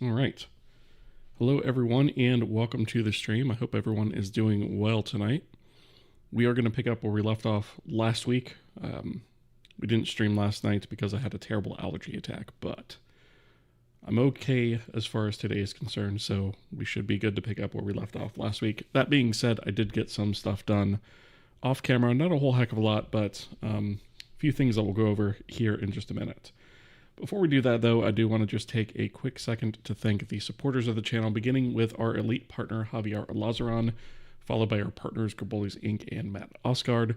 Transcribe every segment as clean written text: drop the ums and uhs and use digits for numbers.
All right. Hello, everyone, and welcome to the stream. I hope everyone is doing well tonight. We are going to pick up where we left off last week. We didn't stream last night because I had a terrible allergy attack, but I'm okay as far as today is concerned, so we should be good to pick up where we left off last week. That being said, I did get some stuff done off camera. Not a whole heck of a lot, but a few things that we'll go over here in just a minute. Before we do that, though, I do want to just take a quick second to thank the supporters of the channel, beginning with our elite partner, Javier Lazaron, followed by our partners, Graboli's Inc. and Matt Oscard.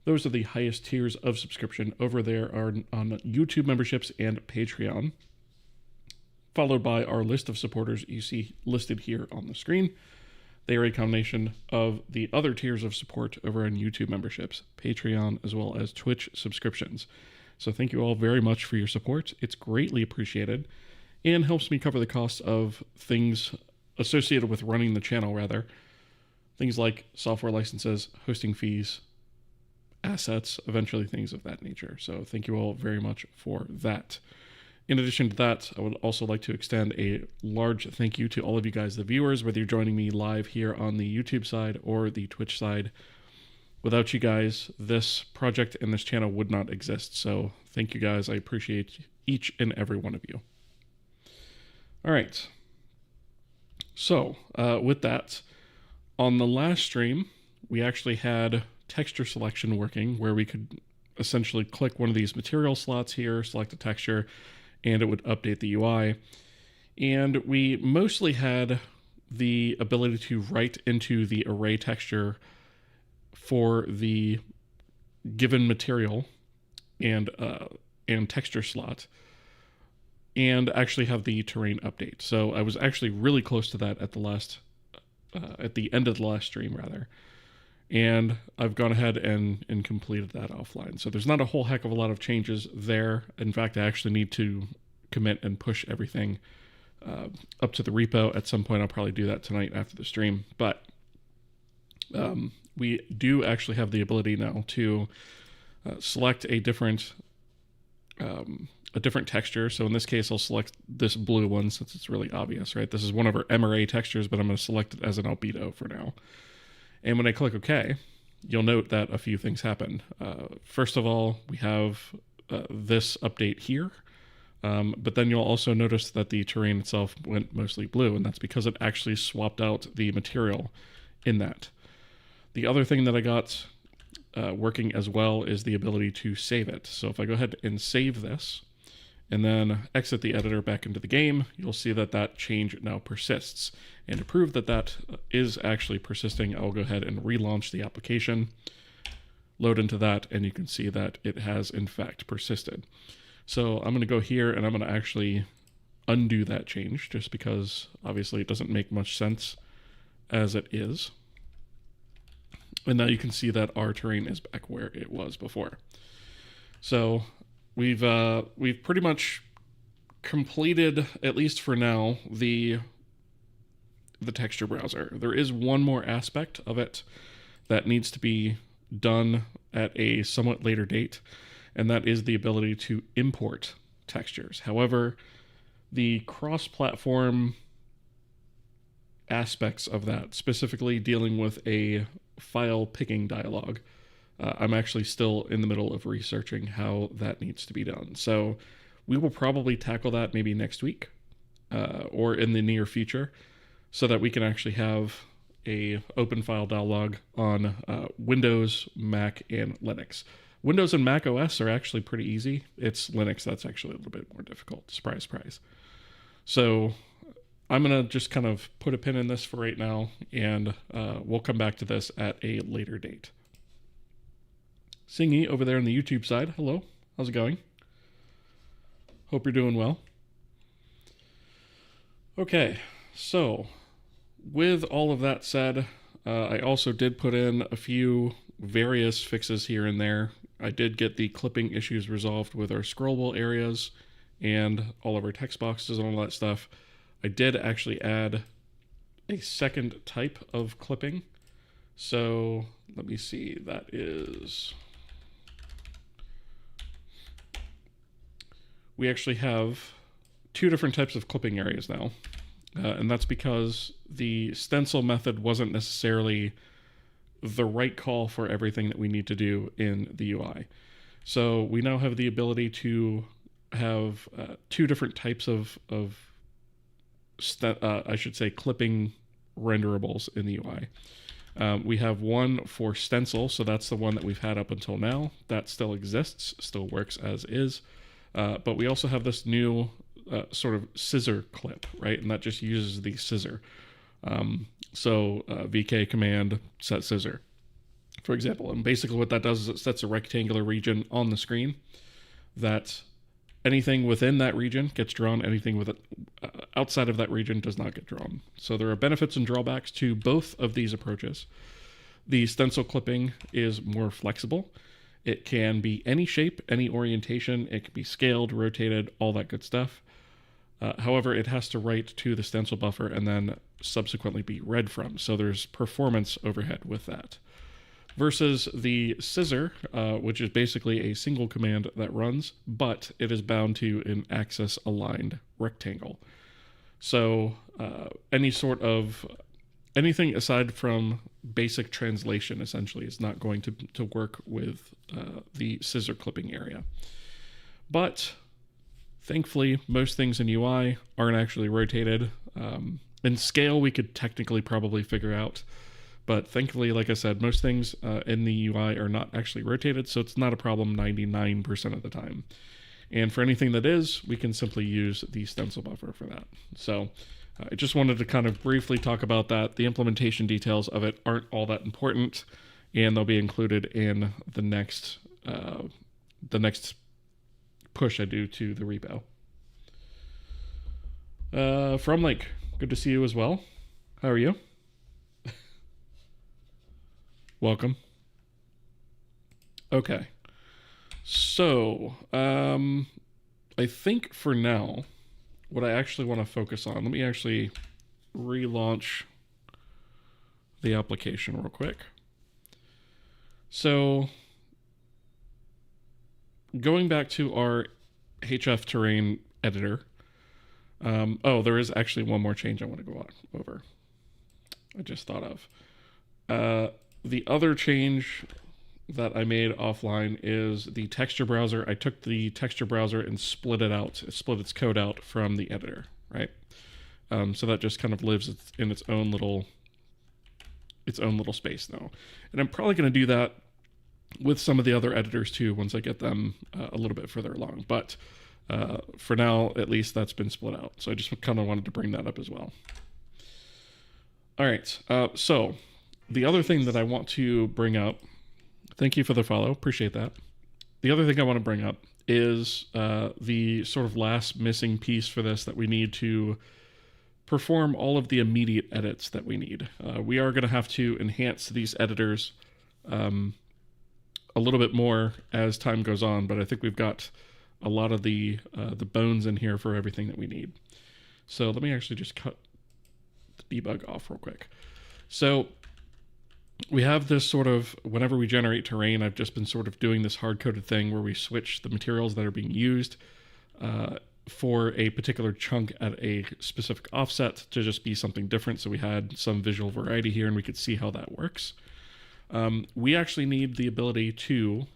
Those are the highest tiers of subscription over there on YouTube memberships and Patreon, followed by our list of supporters you see listed here on the screen. They are a combination of the other tiers of support over on YouTube memberships, Patreon, as well as Twitch subscriptions. So thank you all very much for your support. It's greatly appreciated and helps me cover the costs of things associated with running the channel, rather. Things like software licenses, hosting fees, assets, eventually things of that nature. So thank you all very much for that. In addition to that, I would also like to extend a large thank you to all of you guys, the viewers, whether you're joining me live here on the YouTube side or the Twitch side. Without you guys, this project and this channel would not exist. So thank you guys. I appreciate each and every one of you. All right. So with that, on the last stream, we actually had texture selection working where we could essentially click one of these material slots here, select a texture, and it would update the UI. And we mostly had the ability to write into the array texture for the given material and texture slot, and actually have the terrain update. So I was actually really close to that at the end of the last stream, rather. And I've gone ahead and completed that offline. So there's not a whole heck of a lot of changes there. In fact, I actually need to commit and push everything up to the repo. At some point, I'll probably do that tonight after the stream. But we do actually have the ability now to select a different texture. So in this case, I'll select this blue one since it's really obvious, right? This is one of our MRA textures, but I'm going to select it as an albedo for now. And when I click OK, you'll note that a few things happen. First of all, we have this update here, but then you'll also notice that the terrain itself went mostly blue, and that's because it actually swapped out the material in that. The other thing that I got working as well is the ability to save it. So if I go ahead and save this and then exit the editor back into the game, you'll see that that change now persists. And to prove that that is actually persisting, I'll go ahead and relaunch the application, load into that, and you can see that it has in fact persisted. So I'm going to go here and I'm going to actually undo that change just because obviously it doesn't make much sense as it is. And now you can see that our terrain is back where it was before. So we've pretty much completed, at least for now, the texture browser. There is one more aspect of it that needs to be done at a somewhat later date, and that is the ability to import textures. However, the cross-platform aspects of that, specifically dealing with a file picking dialog, I'm actually still in the middle of researching how that needs to be done. So we will probably tackle that maybe next week or in the near future so that we can actually have a open file dialog on Windows, Mac, and Linux. Windows and Mac OS are actually pretty easy. It's Linux that's actually a little bit more difficult. Surprise, surprise. So I'm going to just kind of put a pin in this for right now, and we'll come back to this at a later date. Singy over there on the YouTube side, hello. How's it going? Hope you're doing well. Okay, so with all of that said, I also did put in a few various fixes here and there. I did get the clipping issues resolved with our scrollable areas and all of our text boxes and all that stuff. I did actually add a second type of clipping. So let me see, that is, we actually have two different types of clipping areas now. And that's because the stencil method wasn't necessarily the right call for everything that we need to do in the UI. So we now have the ability to have two different types of I should say, clipping renderables in the UI. We have one for stencil, so that's the one that we've had up until now. That still exists, still works as is. But we also have this new sort of scissor clip, right? And that just uses the scissor. So VK command set scissor, for example. And basically what that does is it sets a rectangular region on the screen that anything within that region gets drawn, anything with it outside of that region does not get drawn. So there are benefits and drawbacks to both of these approaches. The stencil clipping is more flexible. It can be any shape, any orientation. It can be scaled, rotated, all that good stuff. However, it has to write to the stencil buffer and then subsequently be read from. So there's performance overhead with that. Versus the scissor, which is basically a single command that runs, but it is bound to an axis aligned rectangle. So anything aside from basic translation essentially is not going to work with the scissor clipping area. But thankfully, most things in UI aren't actually rotated. In scale, we could technically probably figure out. But thankfully, like I said, most things in the UI are not actually rotated, so it's not a problem 99% of the time. And for anything that is, we can simply use the stencil buffer for that. So I just wanted to kind of briefly talk about that. The implementation details of it aren't all that important, and they'll be included in the next push I do to the repo. From Link, good to see you as well. How are you? Welcome. Okay. So, I think for now, what I actually want to focus on, let me actually relaunch the application real quick. So, going back to our HF terrain editor, there is actually one more change I want to go over. I just thought of. The other change that I made offline is the texture browser. I took the texture browser and split its code out from the editor, right? So that just kind of lives in its own little space now. And I'm probably going to do that with some of the other editors too once I get them a little bit further along. But for now, at least, that's been split out. So I just kind of wanted to bring that up as well. All right, so the other thing that I want to bring up, thank you for the follow, appreciate that. The other thing I want to bring up is the sort of last missing piece for this that we need to perform all of the immediate edits that we need. We are going to have to enhance these editors a little bit more as time goes on, but I think we've got a lot of the bones in here for everything that we need. So let me actually just cut the debug off real quick. So we have this sort of, whenever we generate terrain, I've just been sort of doing this hard-coded thing where we switch the materials that are being used for a particular chunk at a specific offset to just be something different. So we had some visual variety here and we could see how that works. We actually need the ability to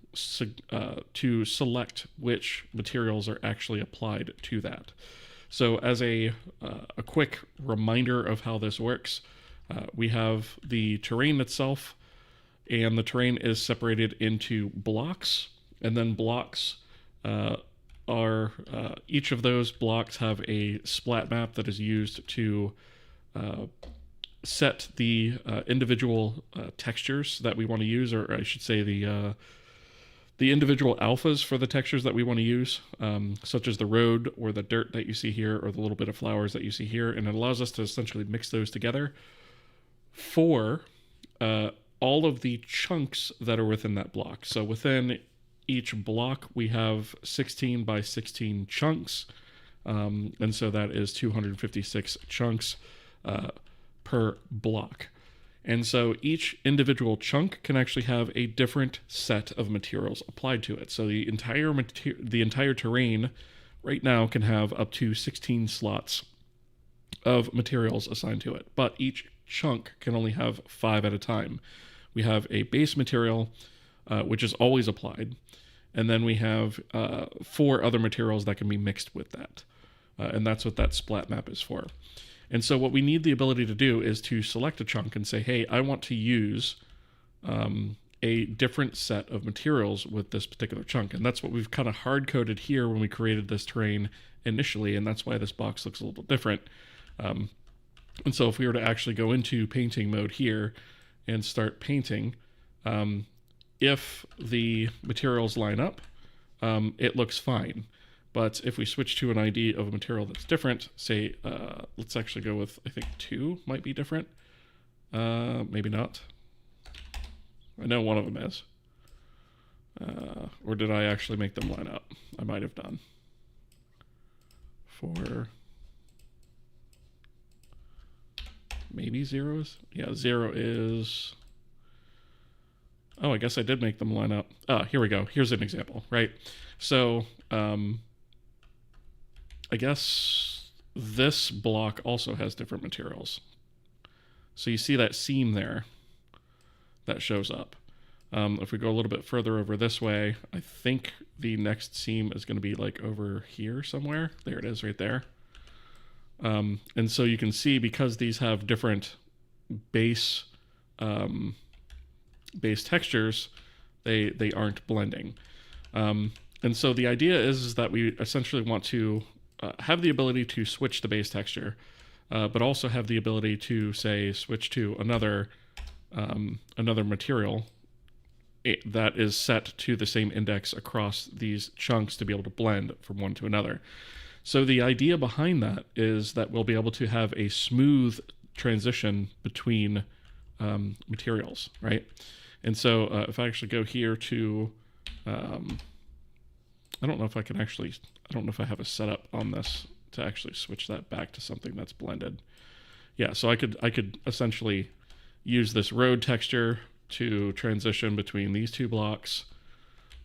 select which materials are actually applied to that. So as a quick reminder of how this works, we have the terrain itself, and the terrain is separated into blocks, and then blocks are, each of those blocks have a splat map that is used to set the individual textures that we want to use, or I should say the individual alphas for the textures that we want to use, such as the road or the dirt that you see here, or the little bit of flowers that you see here, and it allows us to essentially mix those together for all of the chunks that are within that block. So within each block, we have 16 by 16 chunks, and so that is 256 chunks per block. And so each individual chunk can actually have a different set of materials applied to it. So the entire terrain right now can have up to 16 slots of materials assigned to it, but each chunk can only have 5 at a time. We have a base material, which is always applied, and then we have 4 other materials that can be mixed with that. And that's what that splat map is for. And so what we need the ability to do is to select a chunk and say, hey, I want to use a different set of materials with this particular chunk. And that's what we've kind of hard-coded here when we created this terrain initially, and that's why this box looks a little different. And so if we were to actually go into painting mode here and start painting, if the materials line up, it looks fine. But if we switch to an ID of a material that's different, say, let's actually go with, I think 2 might be different. Maybe not. I know one of them is. Or did I actually make them line up? I might have done. For maybe 0s? Yeah, 0 is... Oh, I guess I did make them line up. Here we go. Here's an example, right? So, I guess this block also has different materials. So you see that seam there that shows up. If we go a little bit further over this way, I think the next seam is going to be like over here somewhere. There it is right there. And so you can see, because these have different base textures, they aren't blending. And so the idea is that we essentially want to have the ability to switch the base texture, but also have the ability to, say, switch to another material that is set to the same index across these chunks to be able to blend from one to another. So the idea behind that is that we'll be able to have a smooth transition between materials, right? And so if I actually go here to, I don't know if I can actually, I don't know if I have a setup on this to actually switch that back to something that's blended. Yeah, so I could essentially use this road texture to transition between these 2 blocks.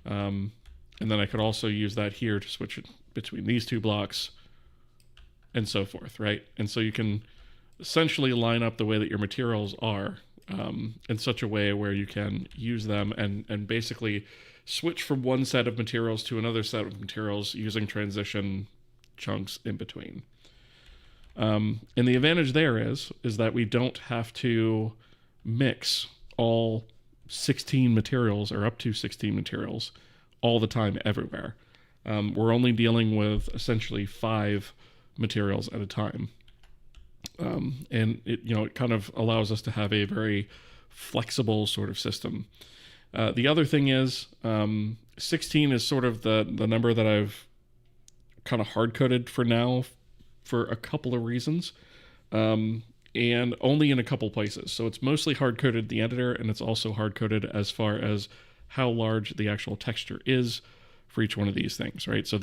And then I could also use that here to switch it between these 2 blocks and so forth, right? And so you can essentially line up the way that your materials are in such a way where you can use them and basically switch from one set of materials to another set of materials using transition chunks in between. And the advantage there is that we don't have to mix all 16 materials or up to 16 materials all the time everywhere. We're only dealing with essentially 5 materials at a time. And it kind of allows us to have a very flexible sort of system. The other thing is 16 is sort of the number that I've kind of hard-coded for now for a couple of reasons, and only in a couple places. So it's mostly hard-coded in the editor, and it's also hard-coded as far as how large the actual texture is for each one of these things, right? So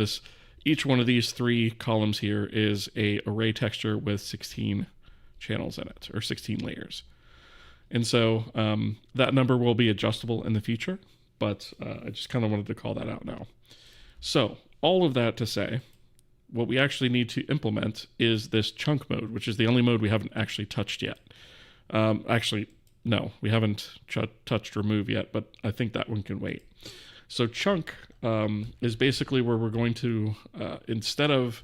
each one of these 3 columns here is a array texture with 16 channels in it, or 16 layers. And so that number will be adjustable in the future, but I just kind of wanted to call that out now. So all of that to say, what we actually need to implement is this chunk mode, which is the only mode we haven't actually touched yet. Actually, no, we haven't touched remove yet, but I think that one can wait. So chunk is basically where we're going to, instead of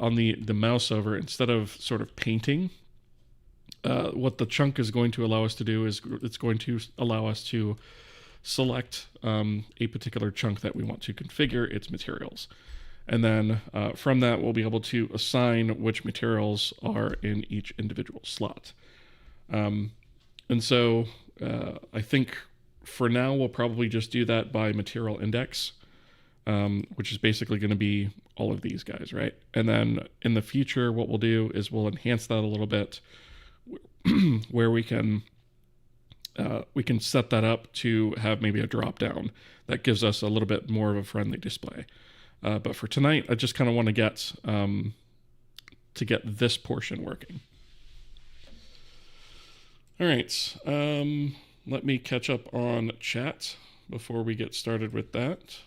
on the mouse over, instead of sort of painting, what the chunk is going to allow us to do is it's going to allow us to select a particular chunk that we want to configure its materials. And then from that, we'll be able to assign which materials are in each individual slot. And so I think for now, we'll probably just do that by material index, which is basically going to be all of these guys, right? And then in the future, what we'll do is we'll enhance that a little bit where we can set that up to have maybe a drop down that gives us a little bit more of a friendly display. But for tonight, I just kind of want to get this portion working. All right, let me catch up on chat before we get started with that.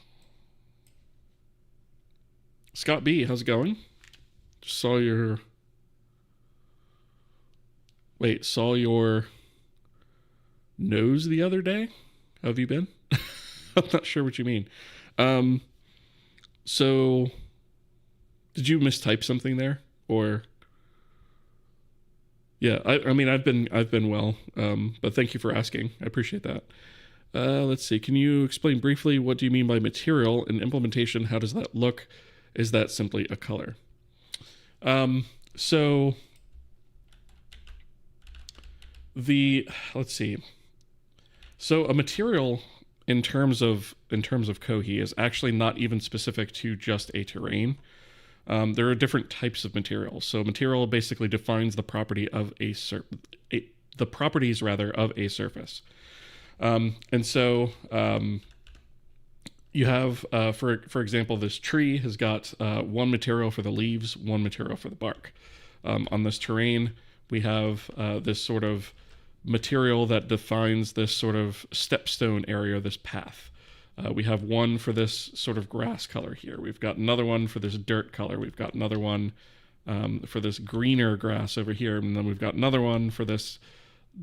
Scott B, how's it going? Just saw your Wait, saw your nose the other day? How have you been? I'm not sure what you mean. Um, so did you mistype something there? Or yeah, I mean I've been well. But thank you for asking. I appreciate that. Let's see. Can you explain briefly what do you mean by material and implementation? How does that look? Is that simply a color? So let's see. So a material in terms of Kohi is actually not even specific to just a terrain. There are different types of materials. So material basically defines the property of the properties rather of a surface. And so you have, for example, this tree has got one material for the leaves, one material for the bark. On this terrain, we have this sort of material that defines this sort of stepstone area, this path. We have one for this sort of grass color here. We've got another one for this dirt color. We've got another one for this greener grass over here. And then we've got another one for this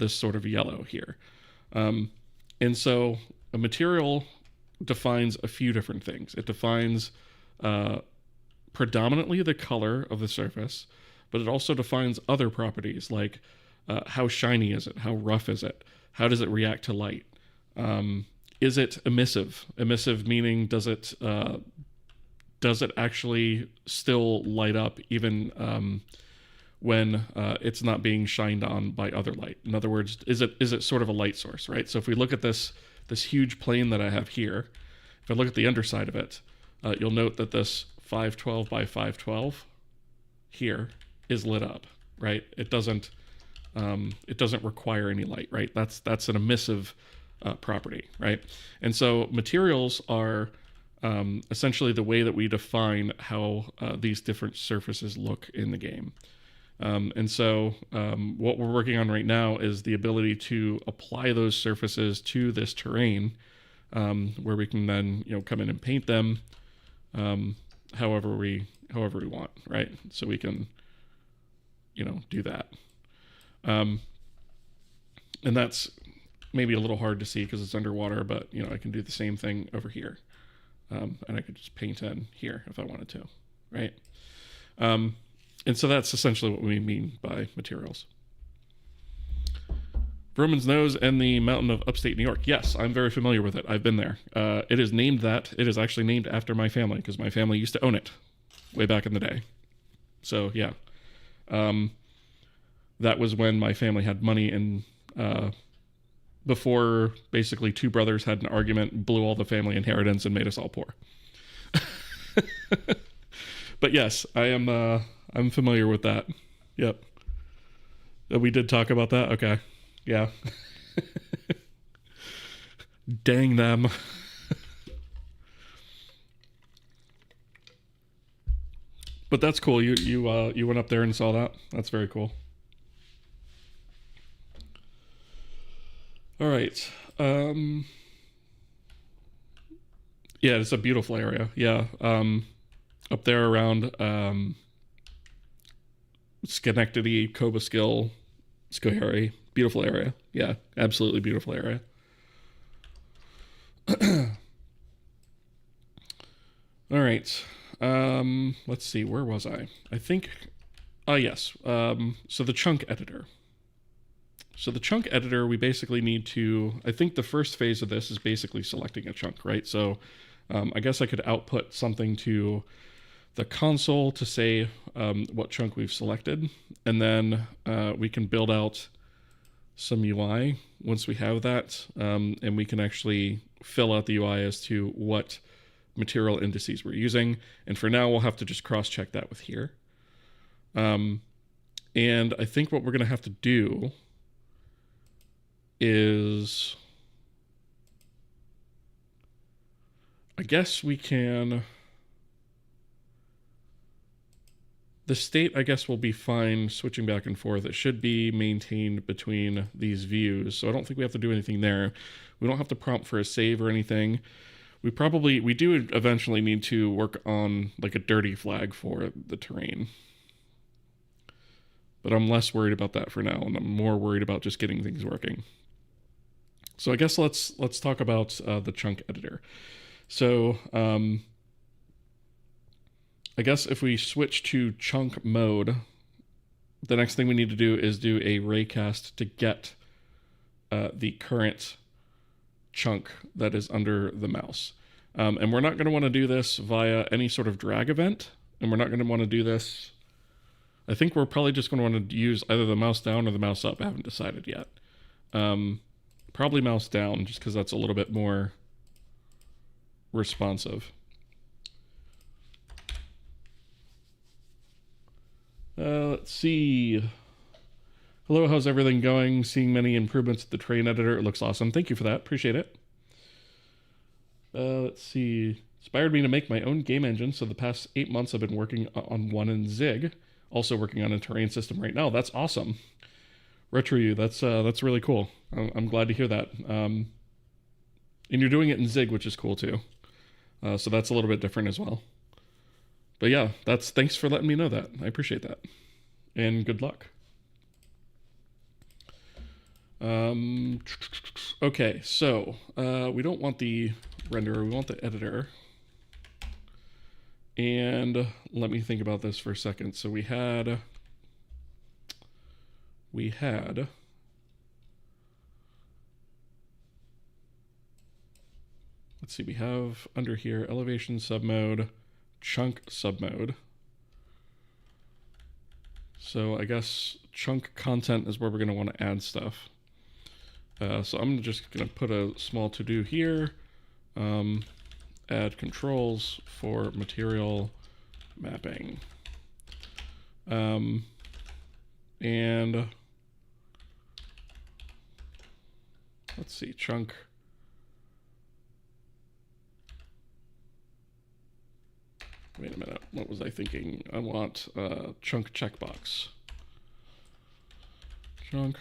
sort of yellow here. And so a material defines a few different things. It defines predominantly the color of the surface, but it also defines other properties like how shiny is it? How rough is it? How does it react to light? Is it emissive? Emissive meaning does it actually still light up even when it's not being shined on by other light? In other words, is it sort of a light source, right? So if we look at this huge plane that I have here, if I look at the underside of it, you'll note that this 512 by 512 here is lit up, right? It doesn't require any light, right? That's an emissive property, right? And so materials are essentially the way that we define how these different surfaces look in the game. And so what we're working on right now is the ability to apply those surfaces to this terrain, where we can then come in and paint them however we want, right? So we can do that. And that's maybe a little hard to see because it's underwater, but I can do the same thing over here. And I could just paint in here if I wanted to, right? And so that's essentially what we mean by materials. Roman's Nose and the mountain of upstate New York. Yes, I'm very familiar with it. I've been there. It is named that. It is actually named after my family because my family used to own it way back in the day. So yeah. That was when my family had money and before basically two brothers had an argument, blew all the family inheritance and made us all poor. But yes, I'm familiar with that. Yep. We did talk about that? Okay. Yeah. Dang them. But that's cool. You went up there and saw that. That's very cool. All right. Yeah, it's a beautiful area. Yeah. Up there around Schenectady, Cobleskill, Schoharie. Beautiful area. Yeah, absolutely beautiful area. All right. Let's see. Where was I? I think... yes. So the chunk editor. So the chunk editor, we basically need to... I think the first phase of this is basically selecting a chunk, right? So I guess I could output something to the console to say what chunk we've selected. And then we can build out some UI once we have that. And we can actually fill out the UI as to what material indices we're using. And for now, we'll have to just cross-check that with here. And I think what we're going to have to do is... I guess we can... The state, I guess, will be fine switching back and forth. It should be maintained between these views, so I don't think we have to do anything there. We don't have to prompt for a save or anything. We do eventually need to work on like a dirty flag for the terrain. But I'm less worried about that for now, and I'm more worried about just getting things working. So I guess let's talk about the chunk editor. So I guess if we switch to chunk mode, the next thing we need to do is do a raycast to get the current chunk that is under the mouse. And we're not going to want to do this via any sort of drag event, and we're not going to want to do this. I think we're probably just going to want to use either the mouse down or the mouse up. I haven't decided yet. Probably mouse down, just because that's a little bit more responsive. Let's see. Hello, how's everything going? Seeing many improvements at the train editor. It looks awesome. Thank you for that. Appreciate it. Let's see. Inspired me to make my own game engine, so the past 8 months I've been working on one in Zig. Also working on a terrain system right now. That's awesome. Retro you, that's really cool. I'm glad to hear that. And you're doing it in Zig, which is cool too. So that's a little bit different as well. But yeah, thanks for letting me know that. I appreciate that. And good luck. Okay, so we don't want the renderer, we want the editor. And let me think about this for a second. So we had, let's see, we have under here elevation submode, chunk submode. So I guess chunk content is where we're going to want to add stuff. So I'm just going to put a small to-do here. Add controls for material mapping. And let's see, chunk. Wait a minute, what was I thinking? I want chunk checkbox. Chunk.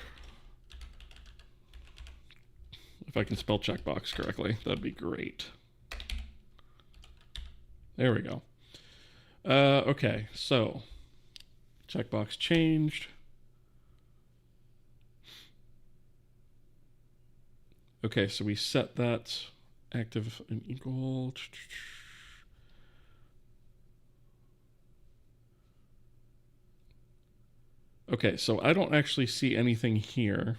If I can spell checkbox correctly, that'd be great. There we go. Okay, so checkbox changed. Okay, so we set that active and equal. Okay, so I don't actually see anything here.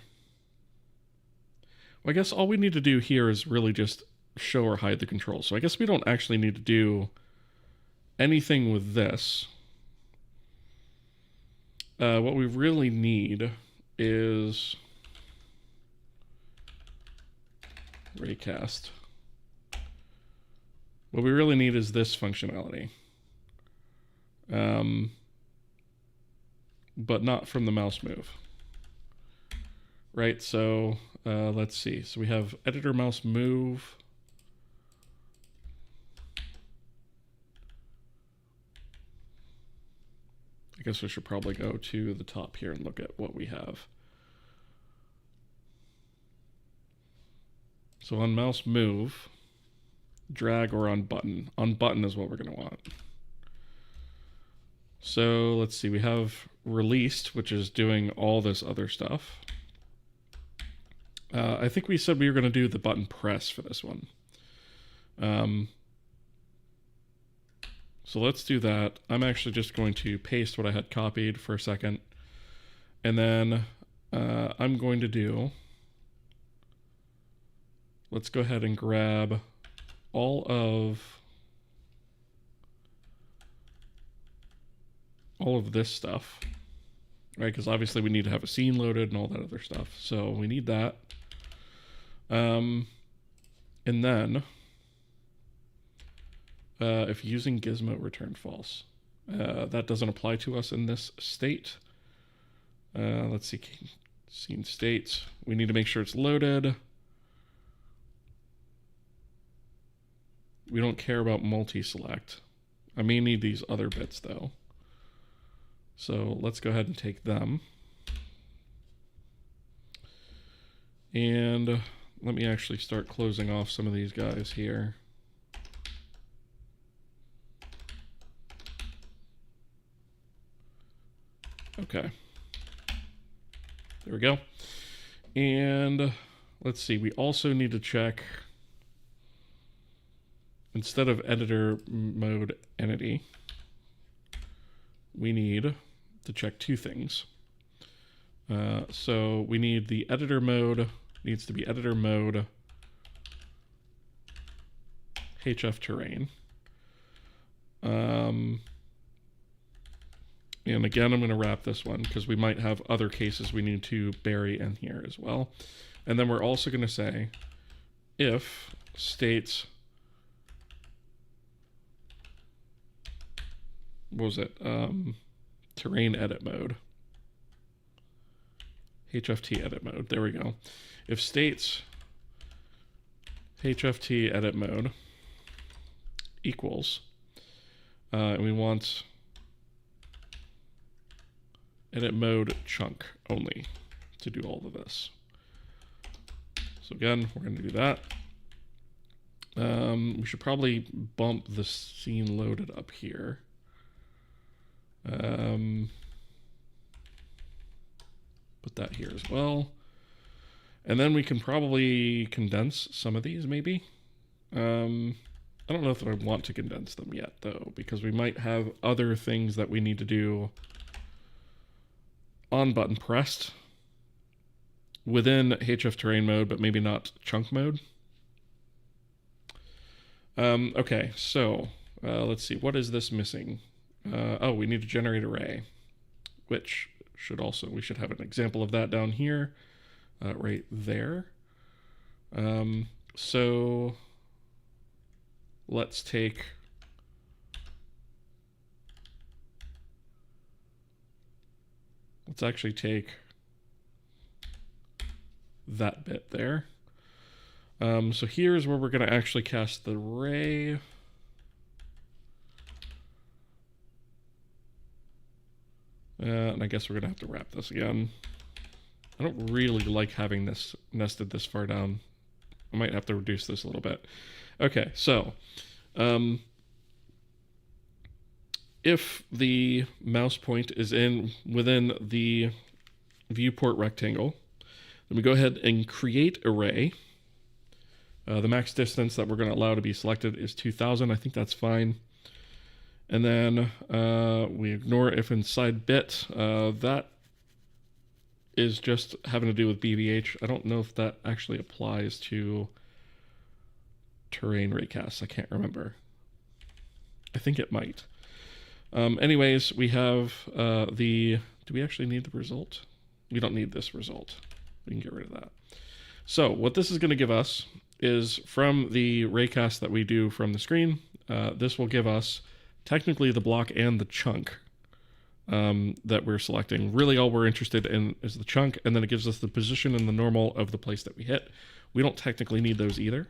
Well, I guess all we need to do here is really just show or hide the controls. So I guess we don't actually need to do anything with this. What we really need is raycast. What we really need is this functionality. But not from the mouse move. Right, so let's see. So we have editor mouse move. I guess we should probably go to the top here and look at what we have. So on mouse move, drag or on button. On button is what we're going to want. So let's see, we have released, which is doing all this other stuff. I think we said we were going to do the button press for this one. So let's do that. I'm actually just going to paste what I had copied for a second. And then I'm going to do, let's go ahead and grab all of this stuff, right? Because obviously we need to have a scene loaded and all that other stuff. So we need that. And then if using gizmo, return false. That doesn't apply to us in this state. Let's see, scene state. We need to make sure it's loaded. We don't care about multi-select. I may need these other bits though. So let's go ahead and take them. And let me actually start closing off some of these guys here. Okay. There we go. And let's see, we also need to check, instead of editor mode entity, we need to check two things. So we need the editor mode, needs to be editor mode HF terrain. And again, I'm going to wrap this one because we might have other cases we need to bury in here as well. And then we're also going to say if states, what was it? Terrain edit mode. HFT edit mode. There we go. If states HFT edit mode equals, and we want edit mode chunk only to do all of this. So again, we're going to do that. We should probably bump the scene loaded up here. Put that here as well. And then we can probably condense some of these maybe. I don't know if I want to condense them yet though, because we might have other things that we need to do on button pressed within HF terrain mode, but maybe not chunk mode. Okay, so let's see, what is this missing? Oh, we need to generate array, which we should have an example of that down here, right there. So let's actually take that bit there. So here's where we're going to actually cast the array. And I guess we're going to have to wrap this again. I don't really like having this nested this far down. I might have to reduce this a little bit. Okay, so if the mouse point is within the viewport rectangle, then we go ahead and create array. The max distance that we're going to allow to be selected is 2000. I think that's fine. And then we ignore if inside bit. That is just having to do with BVH. I don't know if that actually applies to terrain raycasts. I can't remember. I think it might. Anyways, we have do we actually need the result? We don't need this result. We can get rid of that. So what this is going to give us is from the raycast that we do from the screen, this will give us technically the block and the chunk that we're selecting. Really all we're interested in is the chunk, and then it gives us the position and the normal of the place that we hit. We don't technically need those either,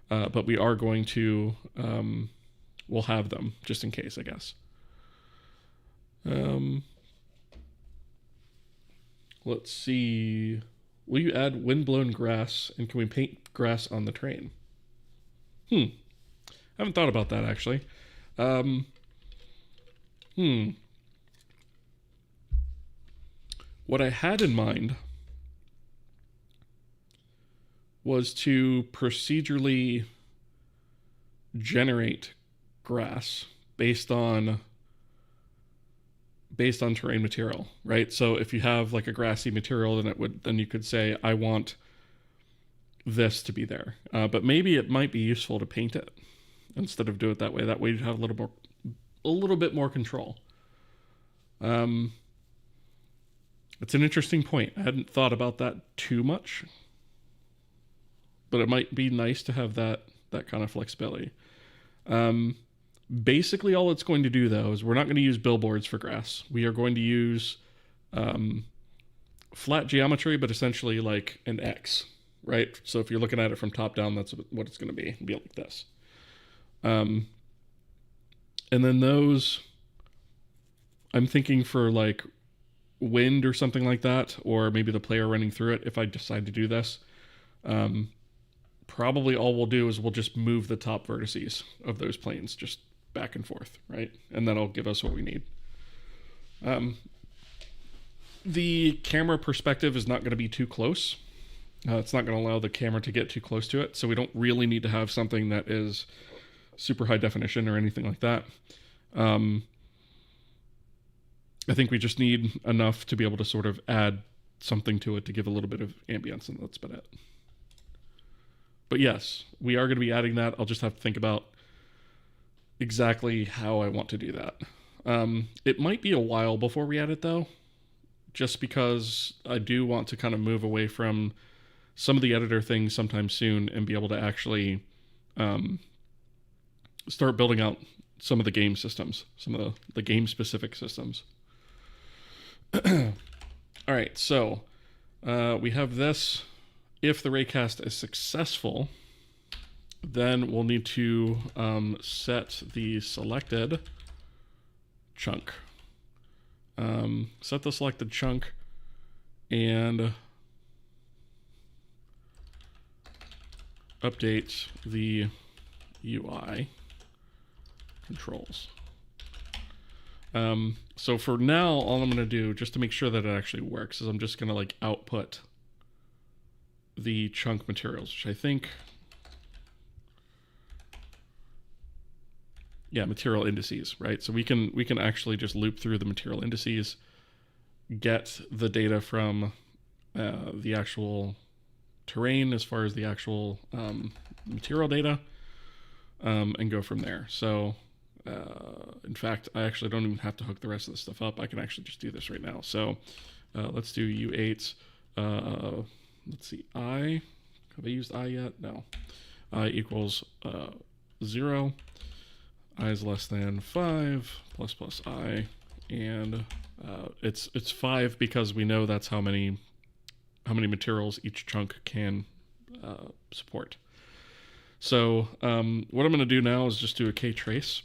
but we are going to, we'll have them just in case, I guess. Let's see. Will you add windblown grass, and can we paint grass on the train? I haven't thought about that actually. What I had in mind was to procedurally generate grass based on terrain material, right? So if you have like a grassy material, then you could say, I want this to be there. But maybe it might be useful to paint it instead of do it that way. That way you'd have a little bit more control. It's an interesting point. I hadn't thought about that too much, but it might be nice to have that kind of flexibility. Basically, all it's going to do, though, is we're not going to use billboards for grass. We are going to use flat geometry, but essentially like an X, right? So if you're looking at it from top down, that's what it's going to be. It'll be like this. And then those, I'm thinking for like wind or something like that, or maybe the player running through it, if I decide to do this. Probably all we'll do is we'll just move the top vertices of those planes just back and forth, right? And that'll give us what we need. the camera perspective is not going to be too close. It's not going to allow the camera to get too close to it, so we don't really need to have something that is super high definition or anything like that. I think we just need enough to be able to sort of add something to it to give a little bit of ambience, and that's about it. But yes, we are going to be adding that. I'll just have to think about exactly how I want to do that. It might be a while before we add it, though, just because I do want to kind of move away from some of the editor things sometime soon and be able to actually start building out some of the game systems, some of the game-specific systems. All right, so we have this. If the raycast is successful, then we'll need to set the selected chunk. Set the selected chunk and update the UI controls. So for now, all I'm going to do, just to make sure that it actually works, is I'm just going to like output the chunk materials, which I think, yeah, material indices, right? So we can actually just loop through the material indices, get the data from the actual terrain as far as the actual material data, and go from there. So in fact, I actually don't even have to hook the rest of the stuff up. I can actually just do this right now. So let's do U8. Let's see, I. Have I used I yet? No. I equals 0. I is less than 5 plus I, and it's 5 because we know that's how many materials each chunk can support. So what I'm going to do now is just do a ktrace,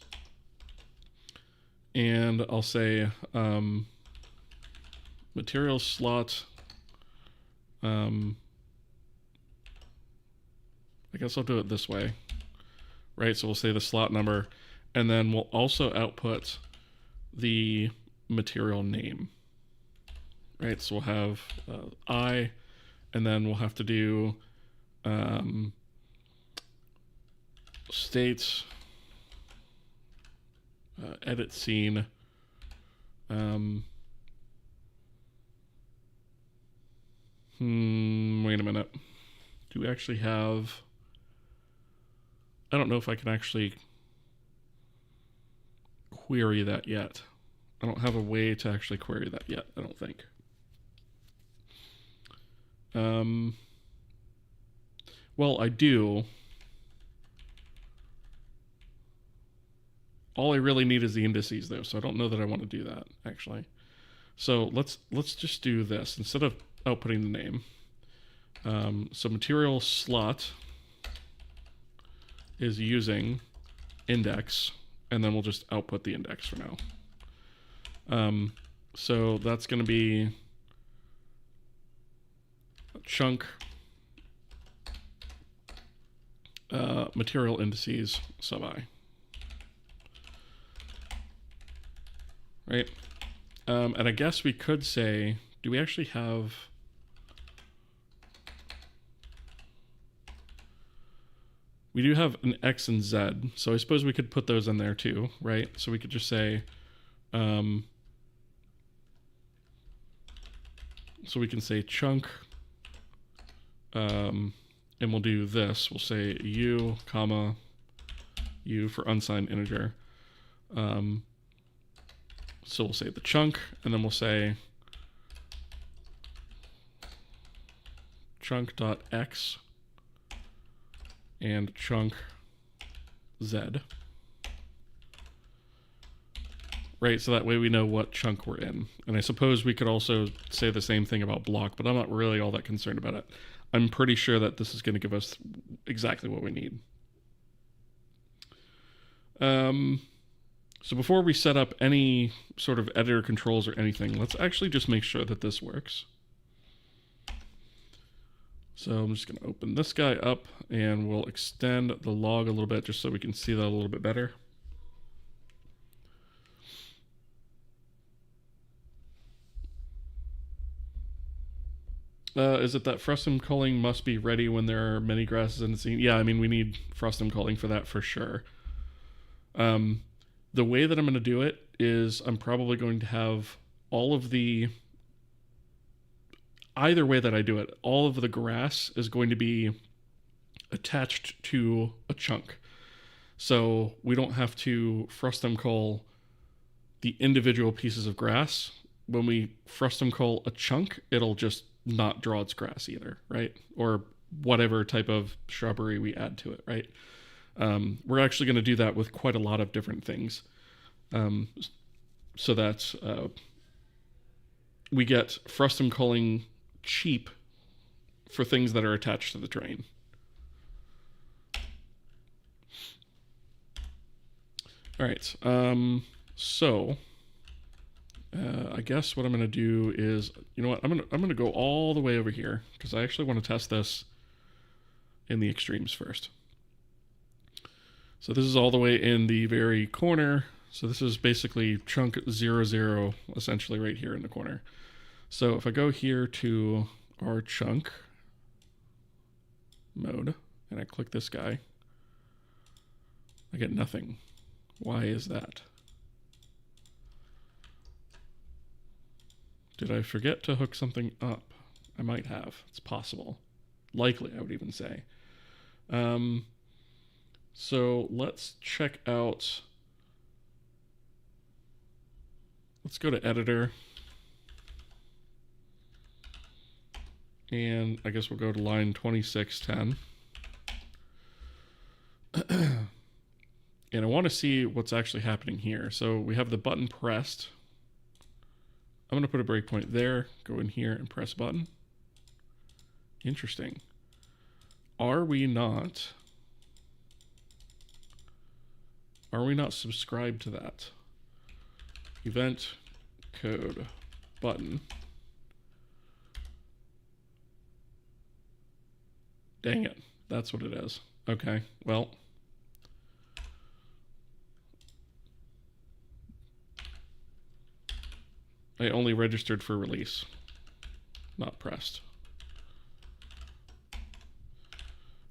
and I'll say material slot. I guess I'll do it this way, right? So we'll say the slot number, and then we'll also output the material name, right? So we'll have I, and then we'll have to do state edit scene. Wait a minute. Do we actually have... I don't know if I can actually query that yet. I don't have a way to actually query that yet, I don't think. Well, I do. All I really need is the indices, though, so I don't know that I want to do that, actually. So let's just do this instead of outputting the name. So material slot is using index, and then we'll just output the index for now. So that's going to be a chunk material indices sub I. Right? And I guess we could say, do we actually have... We do have an X and Z, so I suppose we could put those in there too, right? So we could just say, so we can say chunk, and we'll do this. We'll say U, comma, U for unsigned integer. So we'll say the chunk, and then we'll say chunk.x and chunk Z. Right, so that way we know what chunk we're in. And I suppose we could also say the same thing about block, but I'm not really all that concerned about it. I'm pretty sure that this is going to give us exactly what we need. So before we set up any sort of editor controls or anything, let's actually just make sure that this works. So I'm just going to open this guy up, and we'll extend the log a little bit just so we can see that a little bit better. Is it that frustum culling must be ready when there are many grasses in the scene? Yeah, I mean, we need frustum culling for that for sure. The way that I'm going to do it is I'm probably going to have all of the... Either way that I do it, all of the grass is going to be attached to a chunk. So we don't have to frustum cull the individual pieces of grass. When we frustum cull a chunk, it'll just not draw its grass either, right? Or whatever type of shrubbery we add to it, right? We're actually going to do that with quite a lot of different things. So that we get frustum culling cheap for things that are attached to the terrain. All right, so I guess what I'm going to do is, you know what, I'm going to go all the way over here because I actually want to test this in the extremes first. So this is all the way in the very corner. So this is basically chunk 0, 0, essentially right here in the corner. So if I go here to our chunk mode and I click this guy, I get nothing. Why is that? Did I forget to hook something up? I might have. It's possible. Likely, I would even say. So let's check out... Let's go to editor. And I guess we'll go to line 2610. And I want to see what's actually happening here. So we have the button pressed. I'm going to put a breakpoint there, go in here and press button. Interesting. Are we not subscribed to that? Event code button. Dang it. That's what it is. Okay, well. I only registered for release, not pressed.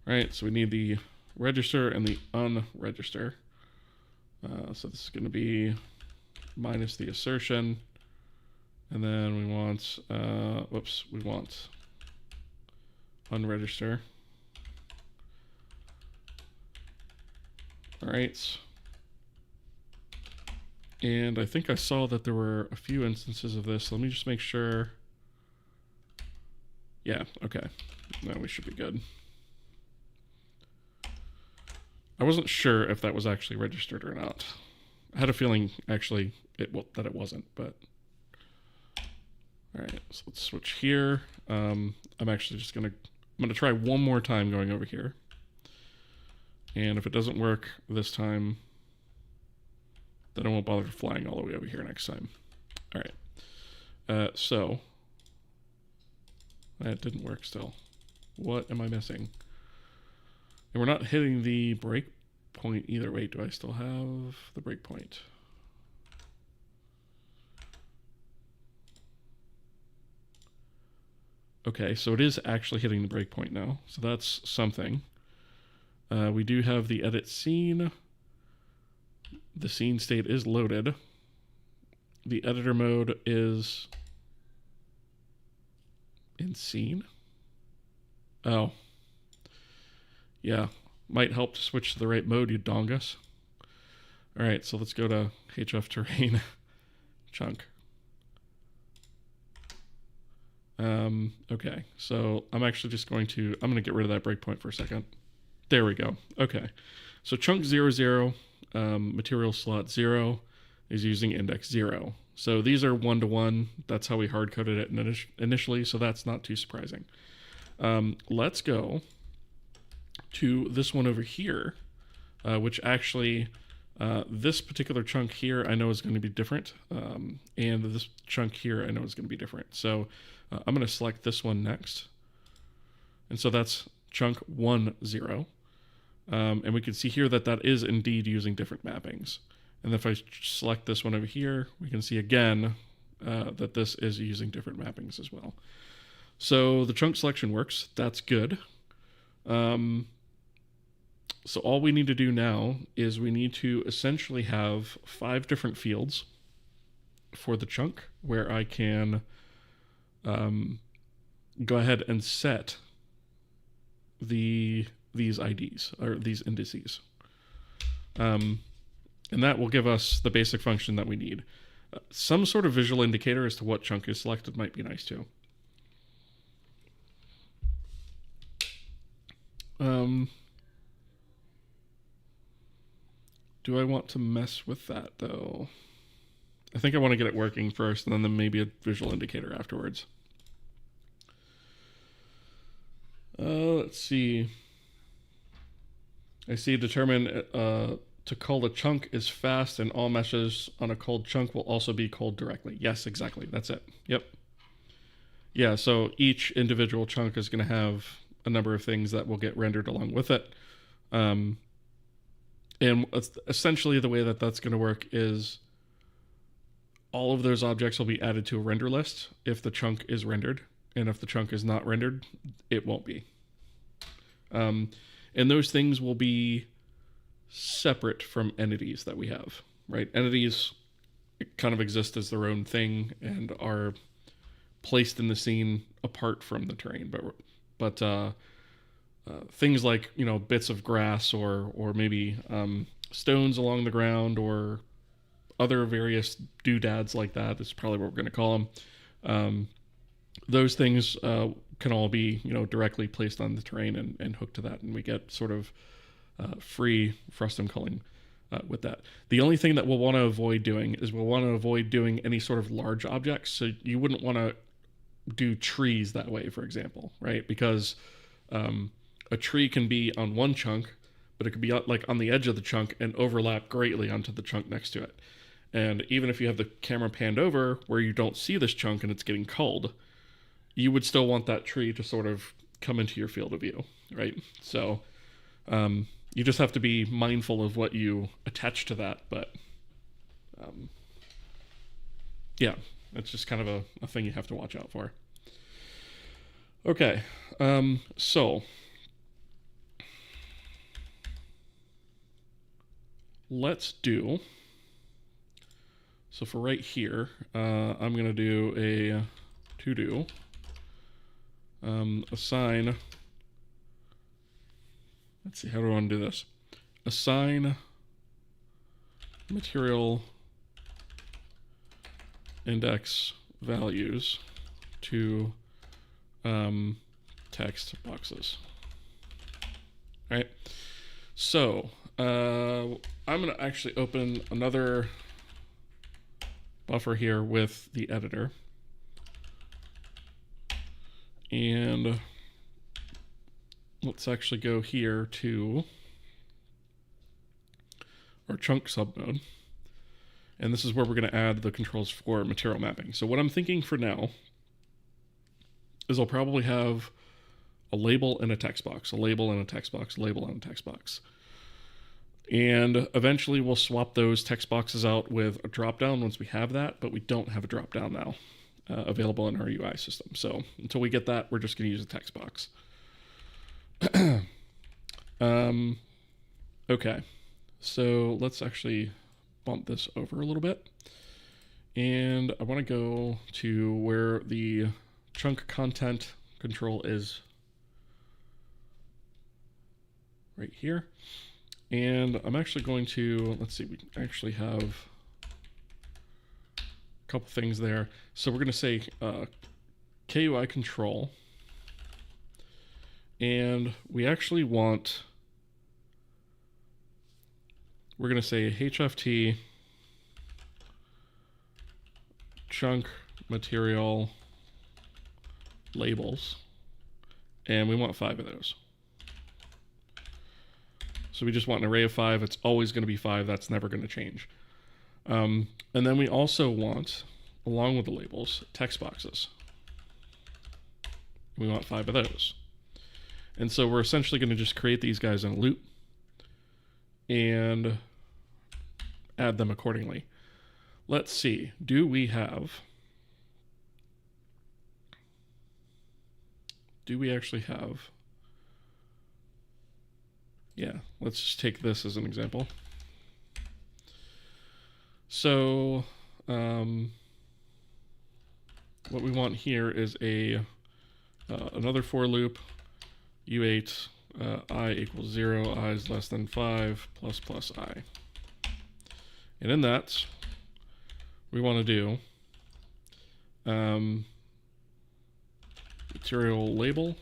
All right, so we need the register and the unregister. So this is going to be minus the assertion. And then we want, we want unregister. All right. And I think I saw that there were a few instances of this. Let me just make sure. Yeah, okay. No, we should be good. I wasn't sure if that was actually registered or not. I had a feeling, actually, that it wasn't, but... All right, so let's switch here. I'm actually just I'm gonna try one more time going over here. And if it doesn't work this time, then I won't bother flying all the way over here next time. All right. So that didn't work still. What am I missing? And we're not hitting the break point either. Wait, do I still have the break point? Okay, so it is actually hitting the break point now. So that's something. We do have the edit scene. The scene state is loaded. The editor mode is in scene. Oh. Yeah, might help to switch to the right mode, you dongus. All right, so let's go to HF terrain chunk. Okay, so I'm actually just going to get rid of that breakpoint for a second. There we go. Okay, so chunk 0, 0, material slot 0 is using index 0. So these are 1-to-1. That's how we hard coded it initially, so that's not too surprising. Let's go to this one over here, which actually, this particular chunk here I know is going to be different, and this chunk here I know is going to be different. So I'm going to select this one next. And so that's chunk 1, 0. And we can see here that that is indeed using different mappings. And if I select this one over here, we can see again that this is using different mappings as well. So the chunk selection works. That's good. So all we need to do now is we need to essentially have 5 different fields for the chunk where I can go ahead and set these IDs or these indices. And that will give us the basic function that we need. Some sort of visual indicator as to what chunk is selected might be nice too. Do I want to mess with that though? I think I want to get it working first and then maybe a visual indicator afterwards. Let's see. I see determine to call the chunk is fast and all meshes on a called chunk will also be called directly. Yes, exactly. That's it. Yep. Yeah, so each individual chunk is going to have a number of things that will get rendered along with it. And essentially the way that that's going to work is all of those objects will be added to a render list if the chunk is rendered. And if the chunk is not rendered, it won't be. And those things will be separate from entities that we have, right? Entities kind of exist as their own thing and are placed in the scene apart from the terrain. But things like, you know, bits of grass or maybe stones along the ground or other various doodads like that, that's probably what we're going to call them. Those things can all be, you know, directly placed on the terrain and hooked to that, and we get sort of free frustum culling with that. The only thing that we'll want to avoid doing is we'll want to avoid doing any sort of large objects. So you wouldn't want to do trees that way, for example, right? Because a tree can be on one chunk, but it could be like on the edge of the chunk and overlap greatly onto the chunk next to it. And even if you have the camera panned over where you don't see this chunk and it's getting culled, you would still want that tree to sort of come into your field of view, right? So you just have to be mindful of what you attach to that. But yeah, it's just kind of a thing you have to watch out for. Okay, so let's do, so for right here, I'm going to do a to-do, assign, let's see, how do I want to do this? Assign material index values to text boxes. All right, so I'm going to actually open another buffer here with the editor. And let's actually go here to our chunk subnode. And this is where we're going to add the controls for material mapping. So what I'm thinking for now is I'll probably have a label and a text box, a label and a text box, a label and a text box. And eventually we'll swap those text boxes out with a dropdown once we have that, but we don't have a dropdown now available in our UI system. So until we get that, we're just going to use a text box. Okay, so let's actually bump this over a little bit. And I want to go to where the chunk content control is right here. And I'm actually going to, let's see, we actually have a couple things there. So we're going to say KUI control. And we actually want, we're going to say HFT chunk material labels. And we want 5 of those. So we just want an array of 5. It's always going to be 5. That's never going to change. And then we also want, along with the labels, text boxes. We want 5 of those. And so we're essentially going to just create these guys in a loop and add them accordingly. Let's see. Do we have do we actually have? Yeah, let's just take this as an example. So what we want here is another for loop, u8 I equals 0, I is less than 5, plus I. And in that, we want to do material label,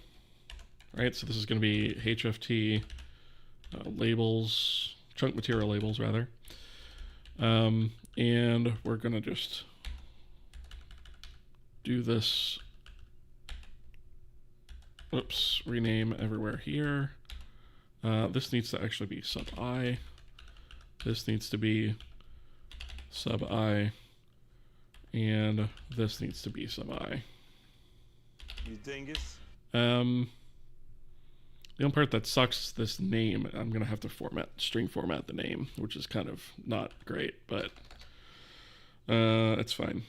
right? So this is going to be HFT labels, chunk material labels rather. And we're going to just do this. Oops, rename everywhere here. This needs to actually be sub I. This needs to be sub I. And this needs to be sub I. You dingus. The only part that sucks is this name. I'm going to have to string format the name, which is kind of not great, but it's fine.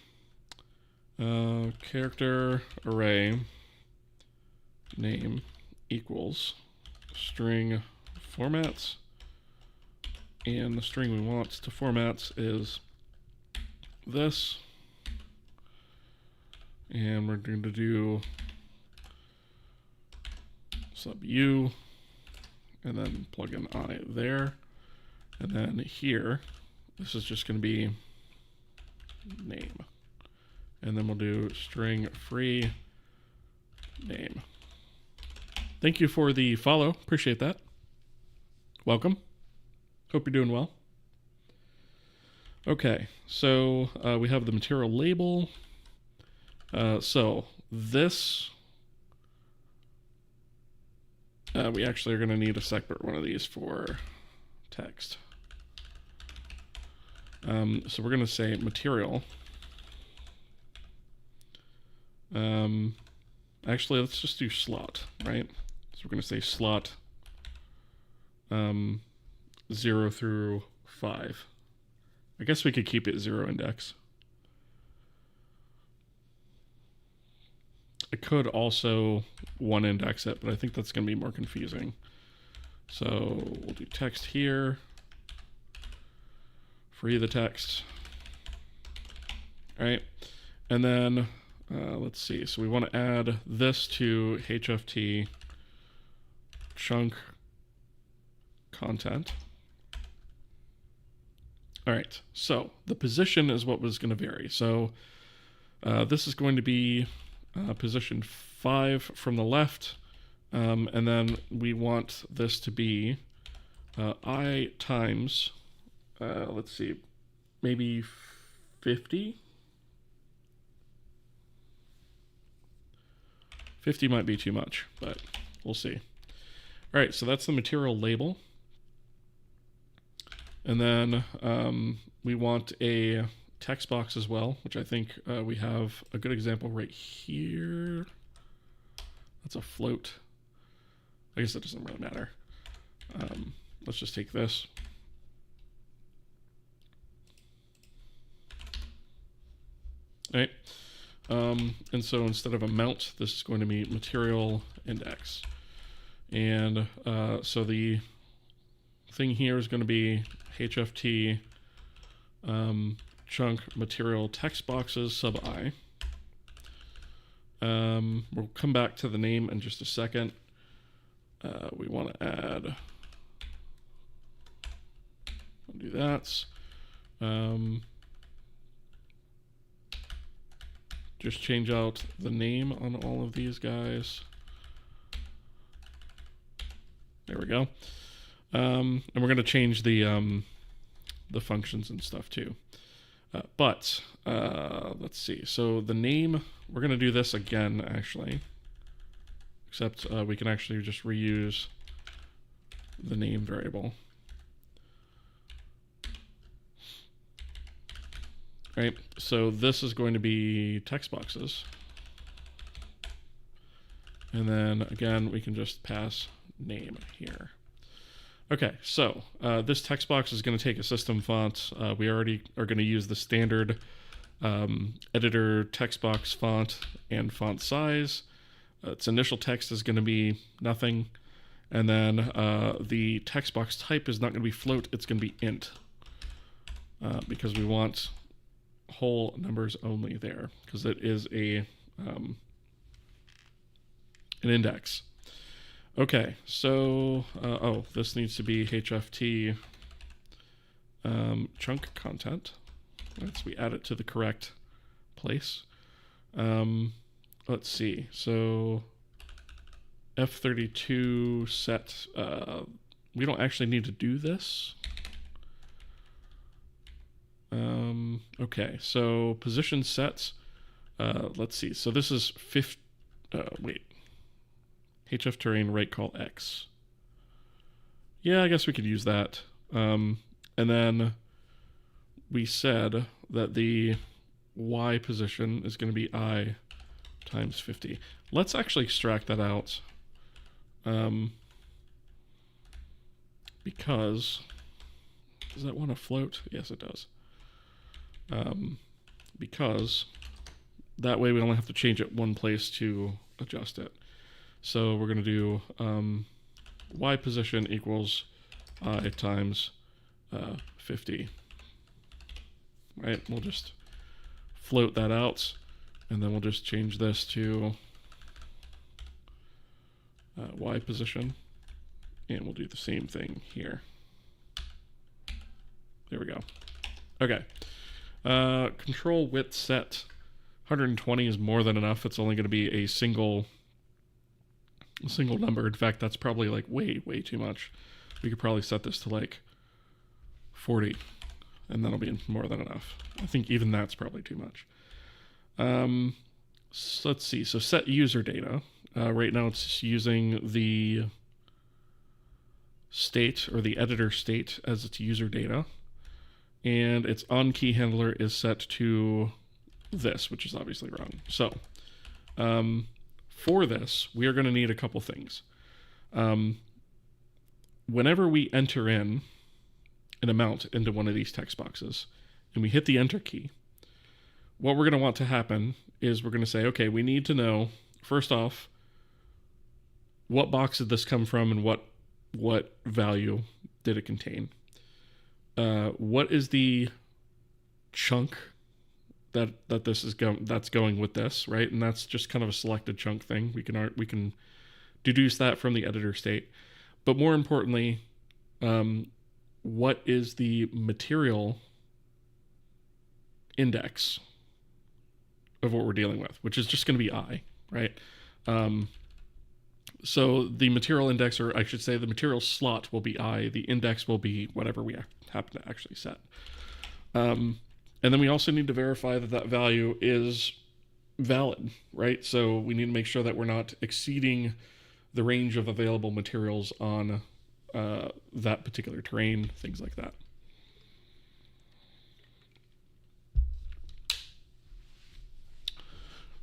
Character array name equals string formats, and the string we want to formats is this, and we're going to do sub u and then plug in I there, and then here this is just going to be name, and then we'll do string free name. Thank you for the follow. Appreciate that. Welcome. Hope you're doing well. Okay, so we have the material label. So this, we actually are going to need a separate one of these for text. So we're going to say material. Actually, let's just do slot, right? So we're going to say slot 0 through 5. I guess we could keep it 0 index. I could also 1 index it, but I think that's going to be more confusing. So we'll do text here. Free the text. All right. And then let's see. So we want to add this to HFT chunk content. All right. So the position is what was going to vary. So this is going to be position 5 from the left. And then we want this to be I times, let's see, maybe 50. 50 might be too much, but we'll see. All right, so that's the material label. And then we want a text box as well, which I think we have a good example right here. That's a float. I guess that doesn't really matter. Let's just take this. All right. And so instead of amount, this is going to be material index. And so the thing here is going to be HFT chunk material text boxes sub I. We'll come back to the name in just a second. We want to add, I'll do that. Just change out the name on all of these guys. There we go. And we're going to change the functions and stuff too. But let's see. So the name, we're going to do this again, actually. Except we can actually just reuse the name variable. Right, so this is going to be text boxes. And then again, we can just pass name here. Okay, so this text box is going to take a system font. We already are going to use the standard editor text box font and font size. its initial text is going to be nothing. And then the text box type is not going to be float, it's going to be int. Because we want whole numbers only there, because it is an index. Okay, so, this needs to be HFT chunk content. We add it to the correct place. Let's see, so F32 set, we don't actually need to do this. Okay, so position sets, let's see, so this is HF terrain right call X. Yeah, I guess we could use that. And then we said that the Y position is going to be I times 50. Let's actually extract that out. Because, does that want to float? Yes, it does. Because that way we only have to change it one place to adjust it. So we're going to do Y position equals I times 50. Right? We'll just float that out, and then we'll just change this to Y position, and we'll do the same thing here. There we go. Okay. Control width set 120 is more than enough. It's only going to be a single number. In fact, that's probably like way too much. We could probably set this to like 40, and that'll be more than enough. I think even that's probably too much. So let's see. So set user data. Right now it's using the state, or the editor state, as its user data. And its on-key handler is set to this, which is obviously wrong. So, for this, we are going to need a couple things. Whenever we enter in an amount into one of these text boxes, and we hit the enter key, what we're going to want to happen is we're going to say, okay, we need to know, first off, what box did this come from and what value did it contain? What is the chunk that this is that's going with this, right? And that's just kind of a selected chunk thing. We can deduce that from the editor state. But more importantly, what is the material index of what we're dealing with, which is just going to be I, right? So the material index, or I should say the material slot, will be I. The index will be whatever we happen to actually set. And then we also need to verify that that value is valid, right? So we need to make sure that we're not exceeding the range of available materials on that particular terrain, things like that.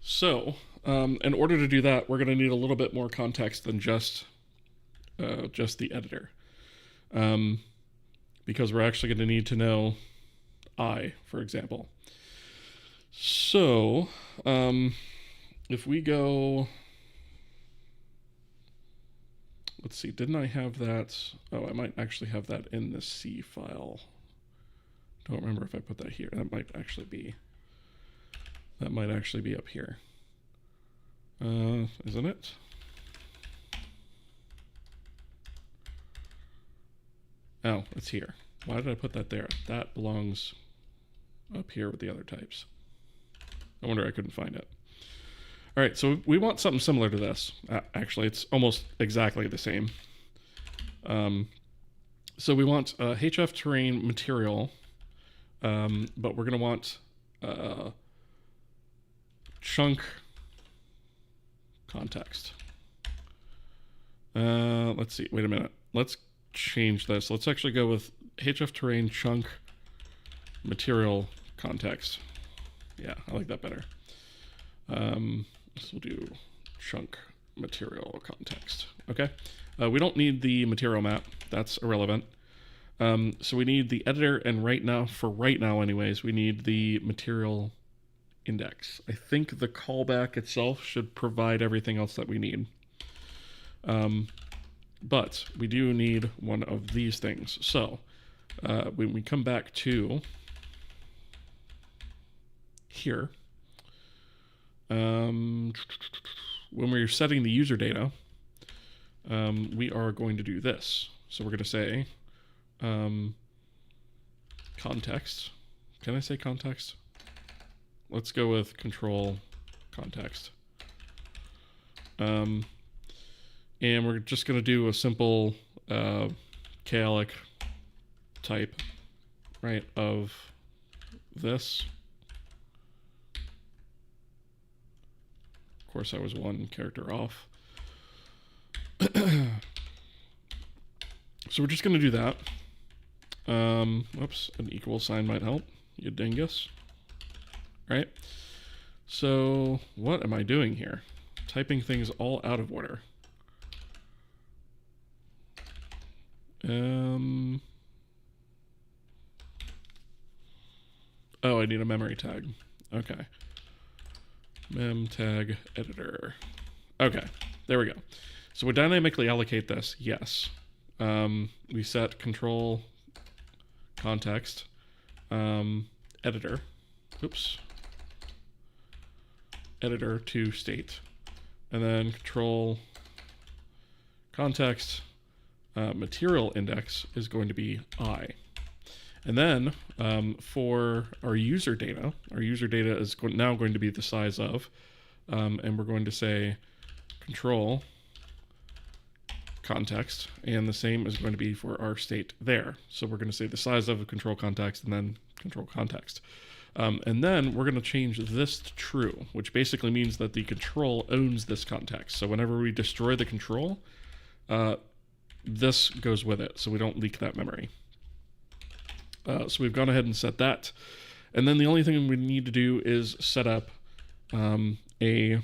So, in order to do that, we're going to need a little bit more context than just the editor. Because we're actually going to need to know I, for example. So, if we go, let's see, didn't I have that? Oh, I might actually have that in the C file. Don't remember if I put that here. That might actually be up here. Isn't it? Oh, it's here. Why did I put that there? That belongs up here with the other types. No wonder I couldn't find it. All right, so we want something similar to this. Actually, it's almost exactly the same. So we want HF terrain material, but we're going to want chunk context. Let's see. Wait a minute. Let's change this. Let's actually go with HF terrain chunk material context. Yeah, I like that better. So we'll do chunk material context. Okay. We don't need the material map. That's irrelevant. So we need the editor, and right now anyways, we need the material index. I think the callback itself should provide everything else that we need. But we do need one of these things. So when we come back to here, when we're setting the user data, we are going to do this. So we're going to say context. Can I say context? Let's go with control context. And we're just going to do a simple Kalec type, right, of this. Of course, I was one character off. So we're just going to do that. Whoops, an equal sign might help, you dingus. Right? So what am I doing here? Typing things all out of order. Oh, I need a memory tag. Okay. Mem tag editor. Okay, there we go. So we dynamically allocate this, yes. We set control context editor. Oops. Editor to state. And then control context material index is going to be I. And then for our user data is now going to be the size of, and we're going to say control context, and the same is going to be for our state there. So we're going to say the size of control context and then control context. And then we're going to change this to true, which basically means that the control owns this context. So whenever we destroy the control, this goes with it, so we don't leak that memory. So we've gone ahead and set that. And then the only thing we need to do is set up a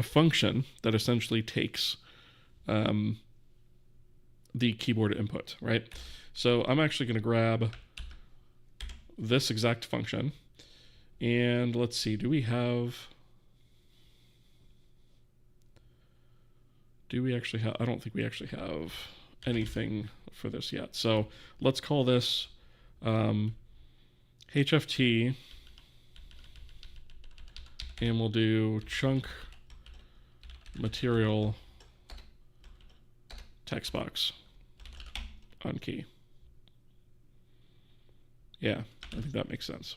function that essentially takes the keyboard input, right? So I'm actually going to grab this exact function, and let's see, do we actually have, I don't think we actually have anything for this yet. So let's call this HFT, and we'll do chunk material text box on key. Yeah, I think that makes sense.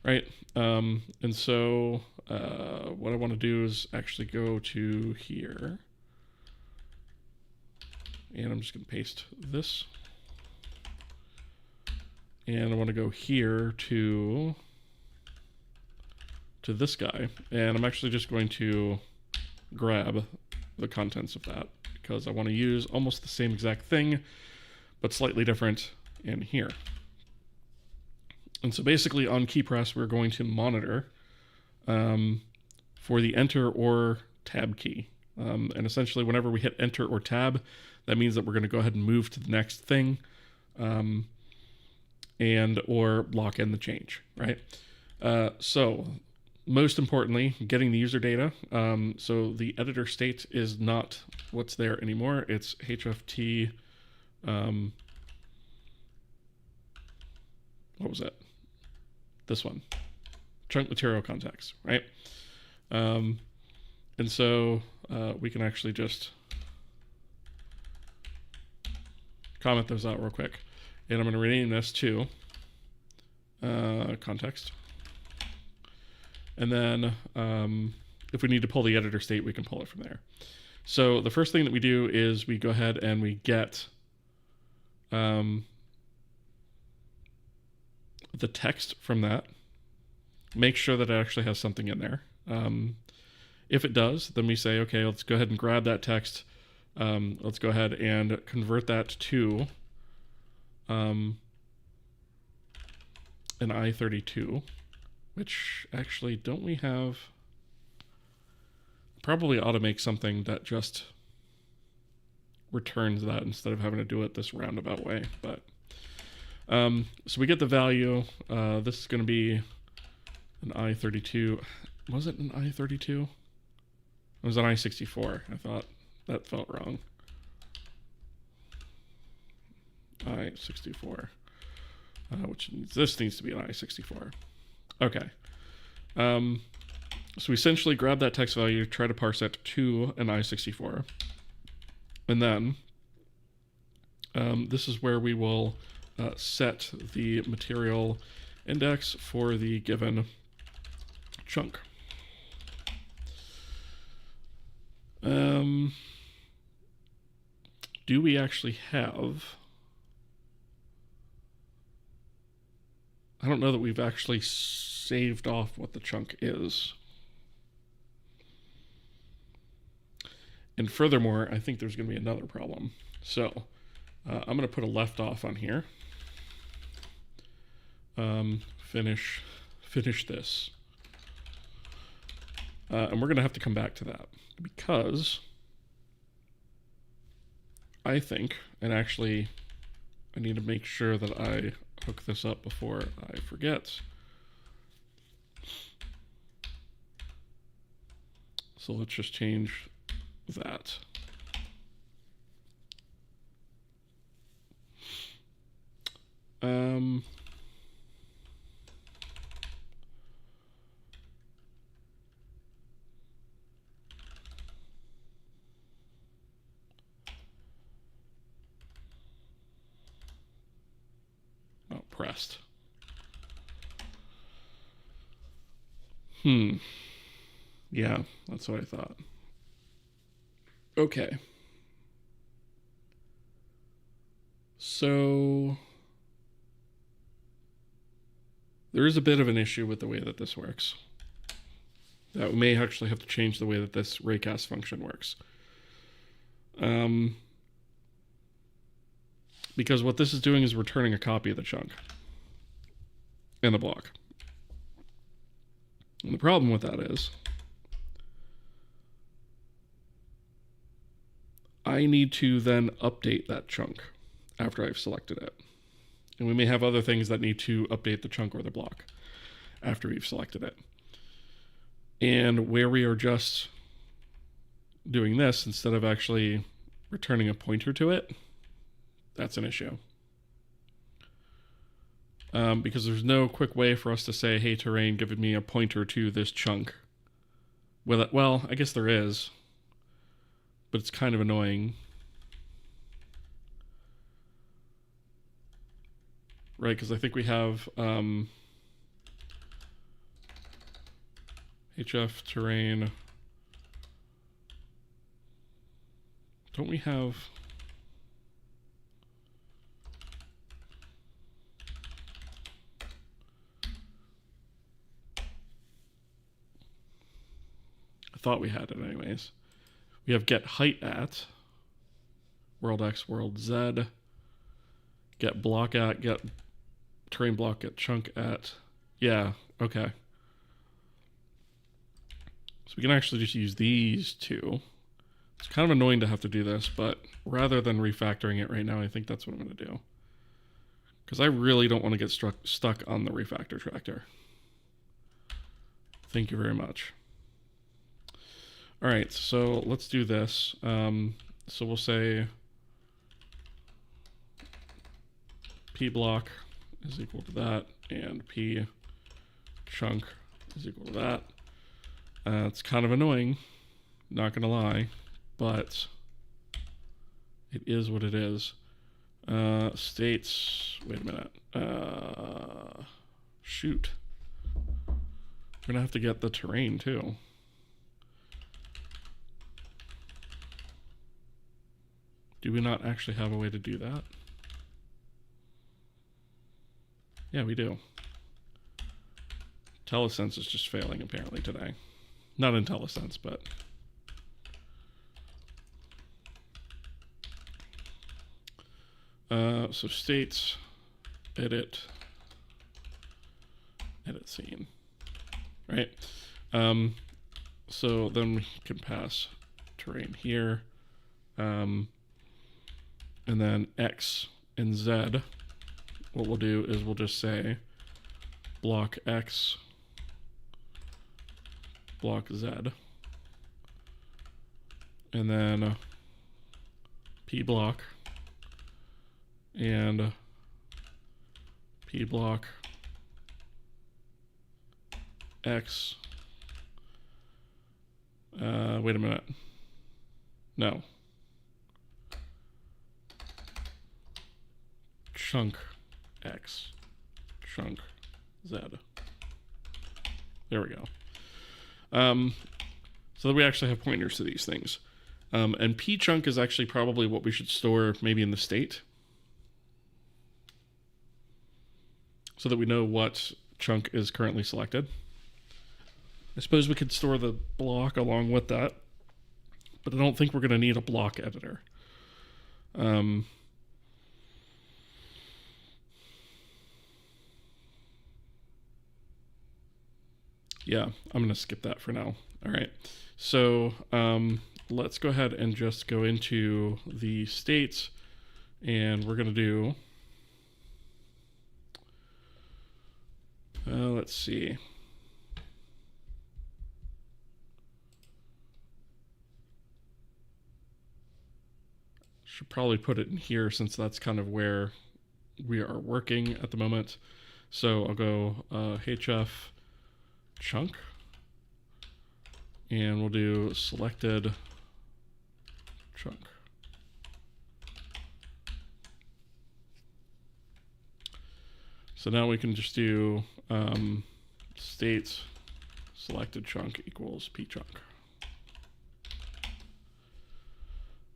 Right, and so what I want to do is actually go to here, and I'm just going to paste this, and I want to go here to this guy, and I'm actually just going to grab the contents of that because I want to use almost the same exact thing but slightly different in here. And so basically on key press we're going to monitor for the enter or tab key, and essentially whenever we hit enter or tab, that means that we're going to go ahead and move to the next thing, and or lock in the change, right? So most importantly, getting the user data. So the editor state is not what's there anymore. It's HFT. What was that? This one. Chunk material context, right? And so we can actually just comment those out real quick. And I'm going to rename this to context. And then if we need to pull the editor state, we can pull it from there. So the first thing that we do is we go ahead and we get the text from that. Make sure that it actually has something in there. If it does, then we say, okay, let's go ahead and grab that text. Let's go ahead and convert that to an I-32. Which actually, don't we have? Probably ought to make something that just returns that instead of having to do it this roundabout way. But so we get the value. This is going to be an I-32. Was it an I-32? It was an I-64. I thought that felt wrong. I-64. Which this needs to be an I-64. Okay. So we essentially grab that text value, try to parse it to an I-64. And then this is where we will set the material index for the given chunk. Do we actually have... I don't know that we've actually saved off what the chunk is. And furthermore, I think there's going to be another problem. So I'm going to put a left off on here. Finish this. And we're going to have to come back to that because I think, and actually I need to make sure that I hook this up before I forget. So let's just change that. Oh, pressed. Yeah, that's what I thought. Okay. So there is a bit of an issue with the way that this works. That we may actually have to change the way that this raycast function works. Because what this is doing is returning a copy of the chunk in the block. And the problem with that is I need to then update that chunk after I've selected it. And we may have other things that need to update the chunk or the block after we've selected it. And where we are just doing this instead of actually returning a pointer to it, that's an issue. Because there's no quick way for us to say, hey, terrain, give me a pointer to this chunk. Well, I guess there is, but it's kind of annoying. Right, because I think we have HF terrain. Don't we have... I thought we had it anyways. We have get height at world X, world Z, get block at, get terrain block, get chunk at. Yeah, okay. So we can actually just use these two. It's kind of annoying to have to do this, but rather than refactoring it right now, I think that's what I'm going to do. Because I really don't want to get stuck on the refactor tractor. Thank you very much. All right, so let's do this. So we'll say P block is equal to that, and P chunk is equal to that. It's kind of annoying, not gonna lie, but it is what it is. States, wait a minute. Shoot. We're gonna have to get the terrain too. Do we not actually have a way to do that? Yeah, we do. IntelliSense is just failing apparently today. Not IntelliSense, but... so states, edit scene, right? So then we can pass terrain here. And then X and Z, what we'll do is we'll just say block X block Z. And then P block and P block X. Wait a minute. No. Chunk X. Chunk Z. There we go. So that we actually have pointers to these things. And P chunk is actually probably what we should store maybe in the state, so that we know what chunk is currently selected. I suppose we could store the block along with that, but I don't think we're going to need a block editor. Yeah, I'm going to skip that for now. All right, so let's go ahead and just go into the states, and we're going to do, let's see. Should probably put it in here since that's kind of where we are working at the moment. So I'll go HF chunk, and we'll do selected chunk. So now we can just do states selected chunk equals P chunk.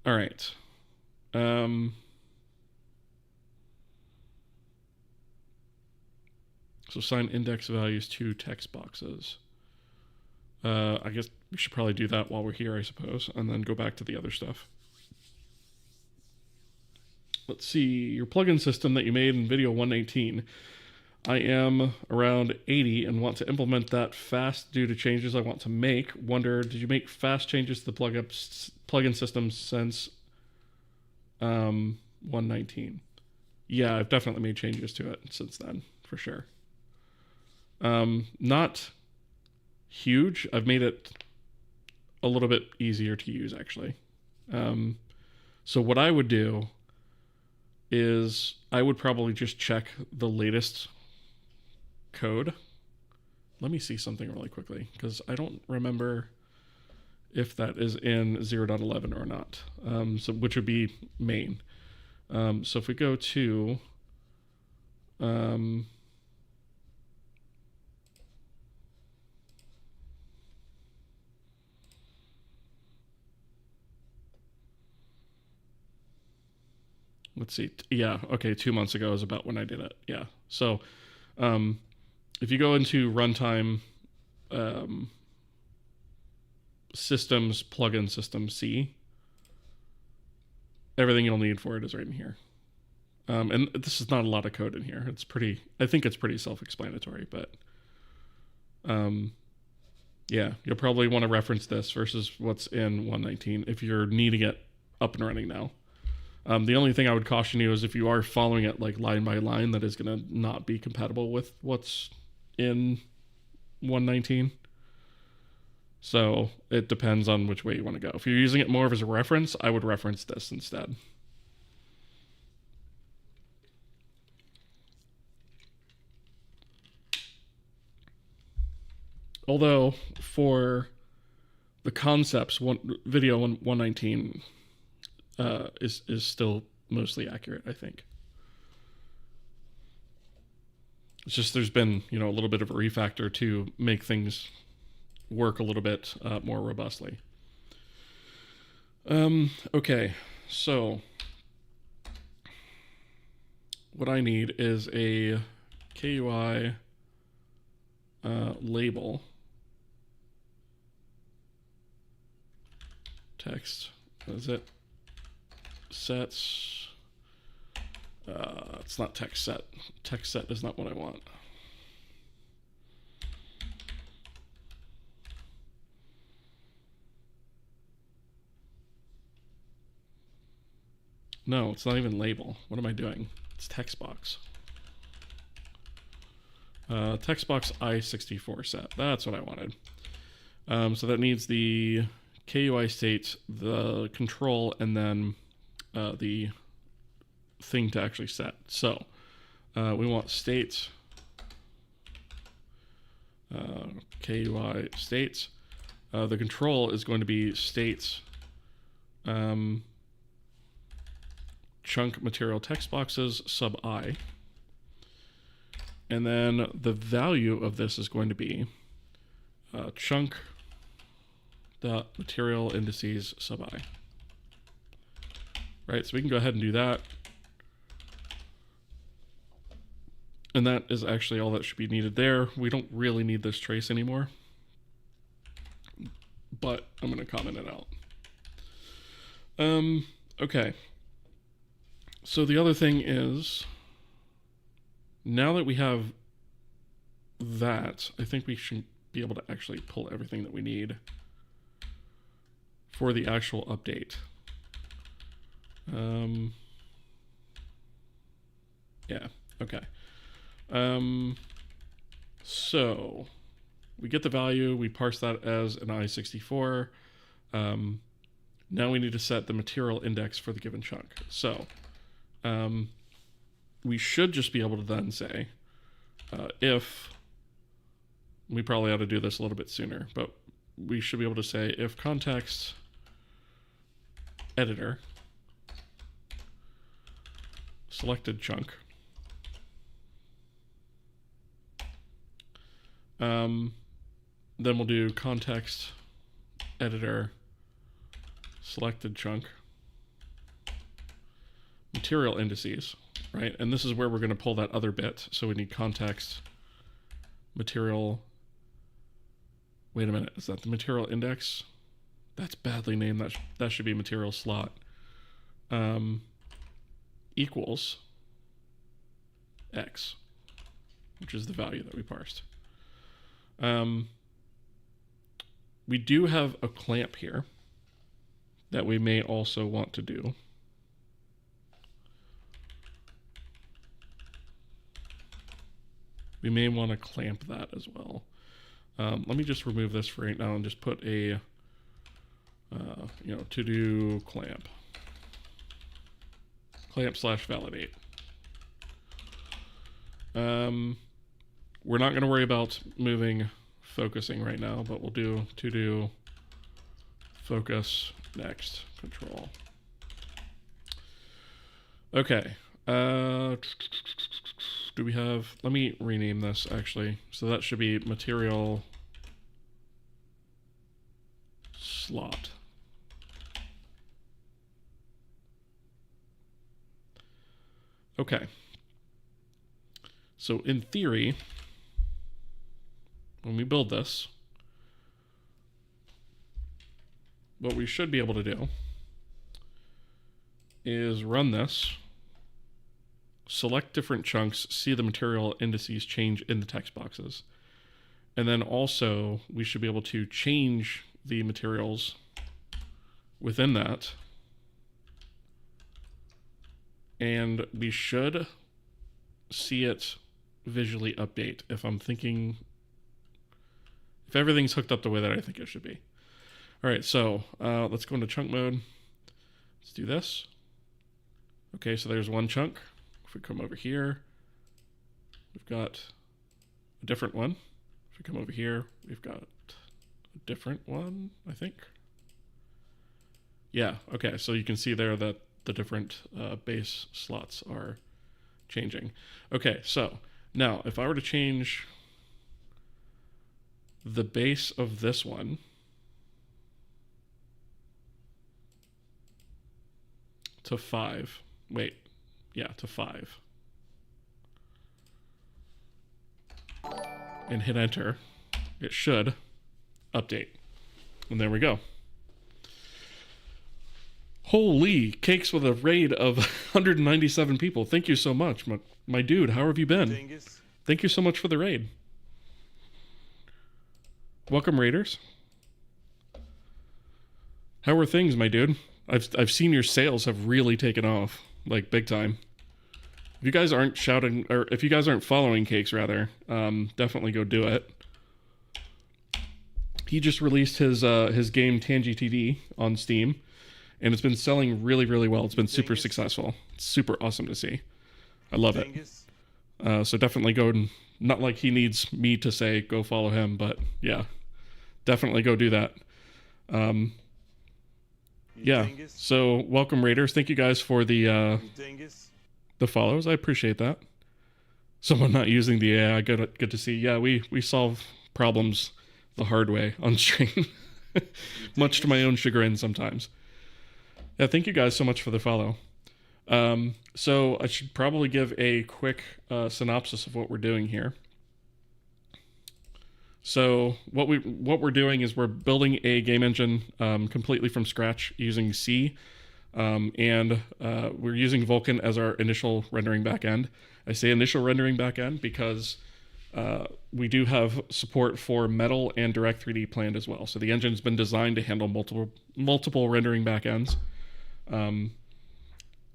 All right. So assign index values to text boxes. I guess we should probably do that while we're here, I suppose, and then go back to the other stuff. Let's see, your plugin system that you made in video 119. I am around 80 and want to implement that fast due to changes I want to make. Wonder, did you make fast changes to the plugin system since 119? Yeah, I've definitely made changes to it since then, for sure. Not huge. I've made it a little bit easier to use, actually. So what I would do is I would probably just check the latest code. Let me see something really quickly, because I don't remember if that is in 0.11 or not, so which would be main. So if we go to let's see. Yeah, okay, 2 months ago is about when I did it. Yeah. So if you go into runtime systems, plugin system C, everything you'll need for it is right in here. And this is not a lot of code in here. It's pretty, I think it's pretty self-explanatory, but yeah, you'll probably want to reference this versus what's in 119 if you're needing it up and running now. The only thing I would caution you is if you are following it like line by line, that is going to not be compatible with what's in 119. So it depends on which way you want to go. If you're using it more as a reference, I would reference this instead. Although for the concepts, video 119 is still mostly accurate, I think. It's just there's been, a little bit of a refactor to make things work a little bit more robustly. Okay, so what I need is a KUI label text. Is it sets? It's not text set. Text set is not what I want. No, it's not even label. What am I doing? It's text box. Text box I64 set. That's what I wanted. So that needs the KUI state, the control, and then the thing to actually set. So we want states, KUI states. The control is going to be states chunk material text boxes sub I. And then the value of this is going to be chunk dot material indices sub I. Right, so we can go ahead and do that. And that is actually all that should be needed there. We don't really need this trace anymore, but I'm going to comment it out. Okay. So the other thing is, now that we have that, I think we should be able to actually pull everything that we need for the actual update. Yeah, okay. So we get the value, we parse that as an I64. Now we need to set the material index for the given chunk. So we should just be able to then say if, we probably ought to do this a little bit sooner, but we should be able to say if context editor selected chunk, then we'll do context editor selected chunk material indices, right? And this is where we're going to pull that other bit. So we need context material. Wait a minute, is that the material index? That's badly named. That should be material slot. Equals X, which is the value that we parsed. We do have a clamp here that we may also want to do. We may want to clamp that as well. Let me just remove this for right now and just put a, to do clamp slash validate. We're not going to worry about moving focusing right now, but we'll do to do focus next control. Okay. Do we have, let me rename this actually. So that should be material slot. Okay. So in theory, when we build this, what we should be able to do is run this, select different chunks, see the material indices change in the text boxes. And then also we should be able to change the materials within that. And we should see it visually update if everything's hooked up the way that I think it should be. All right, so let's go into chunk mode. Let's do this. Okay, so there's one chunk. If we come over here, we've got a different one. If we come over here, we've got a different one, I think. Yeah, okay, so you can see there that the different base slots are changing. Okay, so now if I were to change the base of this one to 5, to 5, and hit enter, it should update. And there we go. Holy cakes with a raid of 197 people. Thank you so much. My dude, how have you been? Dingus. Thank you so much for the raid. Welcome, raiders. How are things, my dude? I've seen your sales have really taken off, like big time. If you guys aren't shouting, or if you guys aren't following Cakes, rather, definitely go do it. he just released his game Tangy TD on Steam, and it's been selling really, really well. It's been super successful. It's super awesome to see. I love it. So definitely go and, not like he needs me to say go follow him, but yeah, definitely go do that. Yeah. So welcome, Raiders. Thank you guys for the follows. I appreciate that. Someone not using the AI, good to see. Yeah, we solve problems the hard way on stream, much to my own chagrin sometimes. Yeah, thank you guys so much for the follow. So I should probably give a quick synopsis of what we're doing here. So what we're doing is we're building a game engine completely from scratch using C, and we're using Vulkan as our initial rendering backend. I say initial rendering backend because we do have support for Metal and Direct 3D planned as well. So the engine's been designed to handle multiple rendering backends.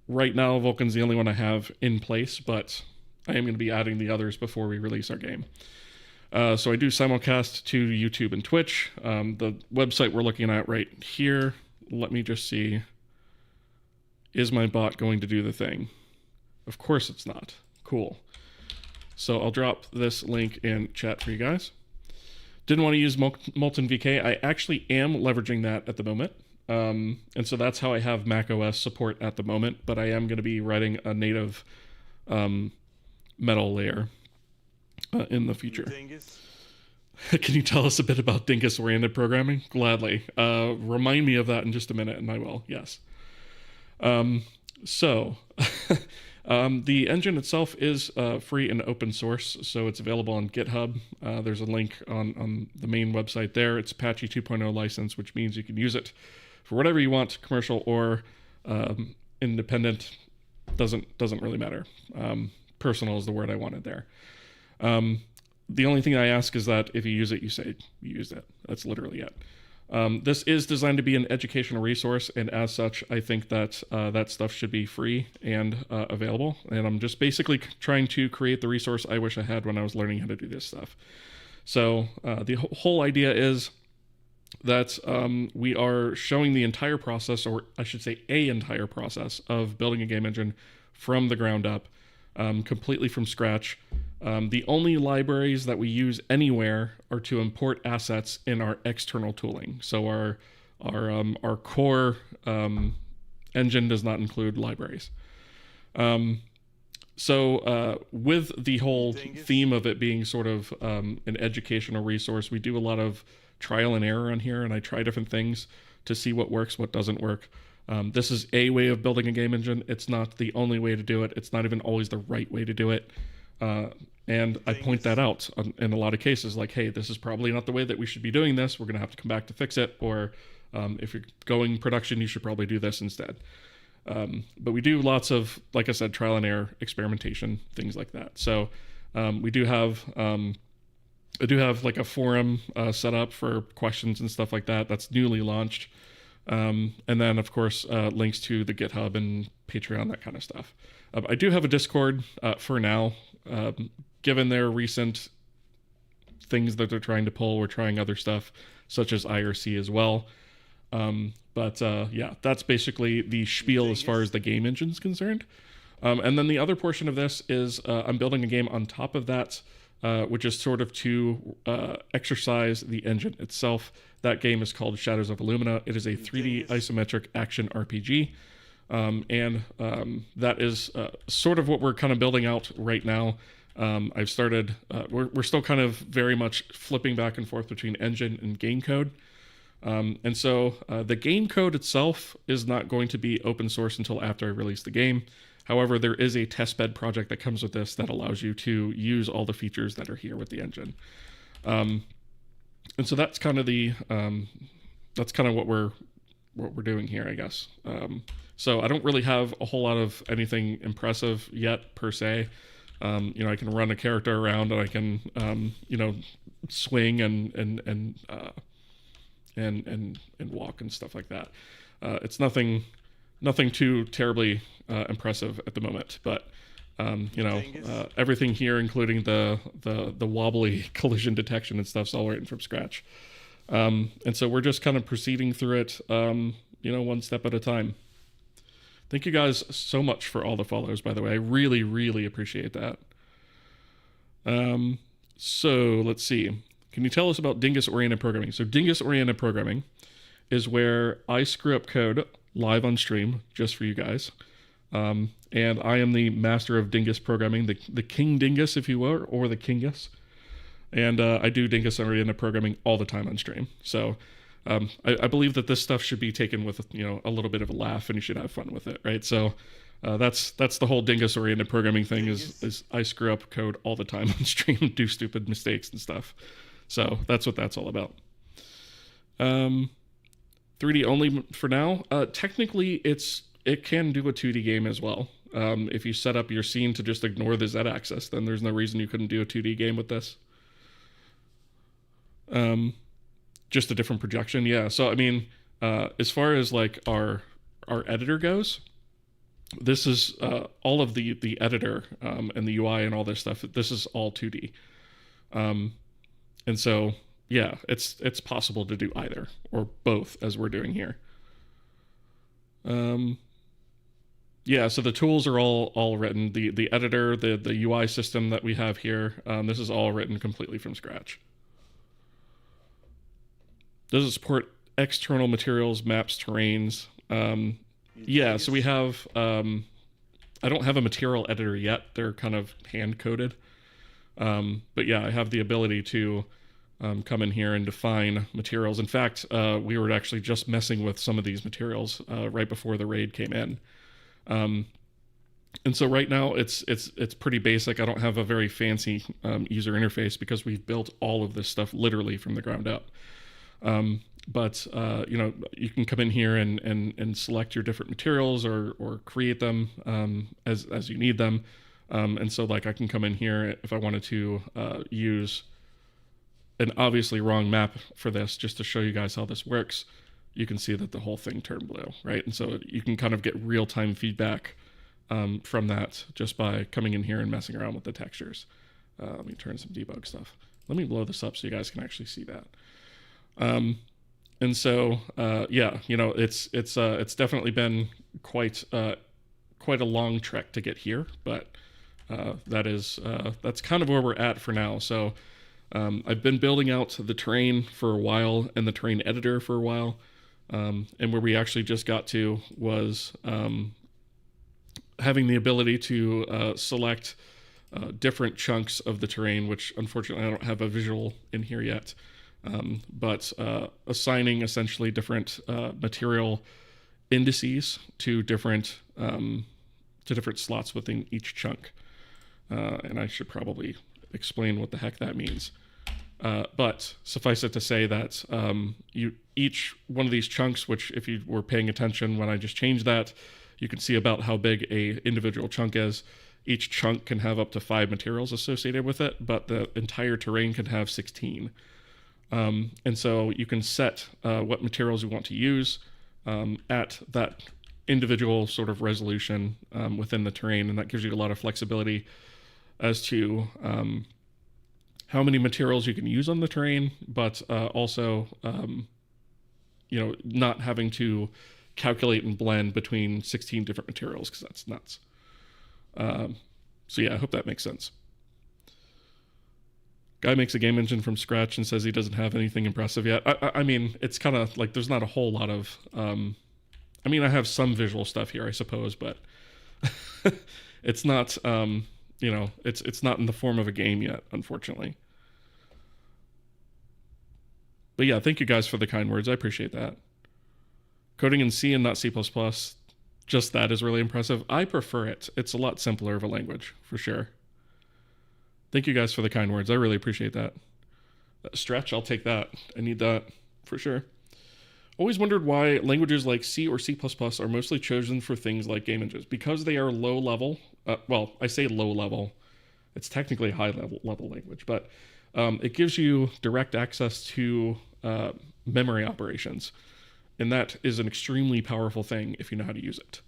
Right now, Vulkan's the only one I have in place, but I am going to be adding the others before we release our game. So I do simulcast to YouTube and Twitch. The website we're looking at right here, let me just see. Is my bot going to do the thing? Of course it's not. Cool. So I'll drop this link in chat for you guys. Didn't want to use Molten VK. I actually am leveraging that at the moment. And so that's how I have macOS support at the moment, but I am going to be writing a native Metal layer in the future. Can you tell us a bit about Dingus-oriented programming? Gladly. Remind me of that in just a minute, and I will. Yes. So the engine itself is free and open source, so it's available on GitHub. There's a link on the main website there. It's Apache 2.0 license, which means you can use it for whatever you want, commercial or independent. Doesn't really matter. Personal is the word I wanted there. The only thing I ask is that if you use it, you say you used it. That's literally it. This is designed to be an educational resource, and as such, I think that that stuff should be free and available. And I'm just basically trying to create the resource I wish I had when I was learning how to do this stuff. So the whole idea is that we are showing the entire process, or I should say a entire process, of building a game engine from the ground up, completely from scratch. The only libraries that we use anywhere are to import assets in our external tooling. So our core engine does not include libraries. So with the whole theme of it being sort of an educational resource, we do a lot of trial and error on here, and I try different things to see what works, what doesn't work. This is a way of building a game engine. It's not the only way to do it. It's not even always the right way to do it. And I point that out in a lot of cases, like, hey, this is probably not the way that we should be doing this. We're going to have to come back to fix it. Or if you're going production, you should probably do this instead. But we do lots of, like I said, trial and error, experimentation, things like that. So we do have, I do have like a forum set up for questions and stuff like that. That's newly launched. And then, of course, links to the GitHub and Patreon, that kind of stuff. I do have a Discord for now. Given their recent things that they're trying to pull, we're trying other stuff, such as IRC as well. But yeah, that's basically the spiel as far as the game engine is concerned. And then the other portion of this is I'm building a game on top of that, which is sort of to exercise the engine itself. That game is called Shadows of Illumina. It is a 3D isometric action RPG. And that is sort of what we're kind of building out right now. I've started, we're still kind of very much flipping back and forth between engine and game code. And so the game code itself is not going to be open source until after I release the game. However, there is a testbed project that comes with this that allows you to use all the features that are here with the engine. And so that's kind of the, that's kind of what we're doing here, I guess. So I don't really have a whole lot of anything impressive yet per se. You know, I can run a character around and I can, you know, swing and walk and stuff like that. It's nothing too terribly impressive at the moment, but you know, everything here, including the wobbly collision detection and stuff's all written from scratch. And so we're just kind of proceeding through it, one step at a time. Thank you guys so much for all the follows, by the way. I really, really appreciate that. So let's see. Can you tell us about dingus-oriented programming? So dingus-oriented programming is where I screw up code live on stream just for you guys. And I am the master of dingus programming, the king dingus, if you will, or the kingus. And I do dingus-oriented programming all the time on stream. So I believe that this stuff should be taken with a little bit of a laugh, and you should have fun with it, right? So that's the whole dingus-oriented programming thing. Is I screw up code all the time on stream and do stupid mistakes and stuff. So that's what that's all about. 3D only for now. Technically, it can do a 2D game as well. If you set up your scene to just ignore the Z-axis, then there's no reason you couldn't do a 2D game with this. Just a different projection, yeah. So I mean, as far as like our editor goes, this is all of the editor and the UI and all this stuff. This is all 2D, and so yeah, it's possible to do either or both as we're doing here. Yeah, so the tools are all written. The editor, the UI system that we have here, this is all written completely from scratch. Does it support external materials, maps, terrains? Yeah, so we have, I don't have a material editor yet. They're kind of hand-coded. But yeah, I have the ability to come in here and define materials. In fact, we were actually just messing with some of these materials right before the raid came in. And so right now it's pretty basic. I don't have a very fancy user interface because we've built all of this stuff literally from the ground up. But you can come in here and select your different materials or create them as you need them. And so like I can come in here if I wanted to use an obviously wrong map for this just to show you guys how this works. You can see that the whole thing turned blue, right? And so you can kind of get real-time feedback from that just by coming in here and messing around with the textures. Let me turn some debug stuff. Let me blow this up so you guys can actually see that. And so, yeah, it's definitely been quite a long trek to get here, but that's kind of where we're at for now. So I've been building out the terrain for a while and the terrain editor for a while. And where we actually just got to was having the ability to select different chunks of the terrain, which unfortunately I don't have a visual in here yet. But assigning essentially different material indices to different slots within each chunk. And I should probably explain what the heck that means. But suffice it to say that each one of these chunks, which if you were paying attention when I just changed that, you can see about how big a individual chunk is. Each chunk can have up to 5 materials associated with it, but the entire terrain can have 16. And so you can set what materials you want to use at that individual sort of resolution within the terrain, and that gives you a lot of flexibility as to how many materials you can use on the terrain, but also not having to calculate and blend between 16 different materials, because that's nuts. So yeah, I hope that makes sense. Guy makes a game engine from scratch and says he doesn't have anything impressive yet. I mean, it's kind of like there's not a whole lot of... I mean, I have some visual stuff here, I suppose, but it's not, it's not in the form of a game yet, unfortunately. But yeah, thank you guys for the kind words. I appreciate that. Coding in C and not C++, just that is really impressive. I prefer it. It's a lot simpler of a language, for sure. Thank you guys for the kind words. I really appreciate that. Stretch, I'll take that. I need that, for sure. Always wondered why languages like C or C++ are mostly chosen for things like game engines. Because they are low level. Well, I say low level. It's technically a high level language. But it gives you direct access to memory operations. And that is an extremely powerful thing if you know how to use it.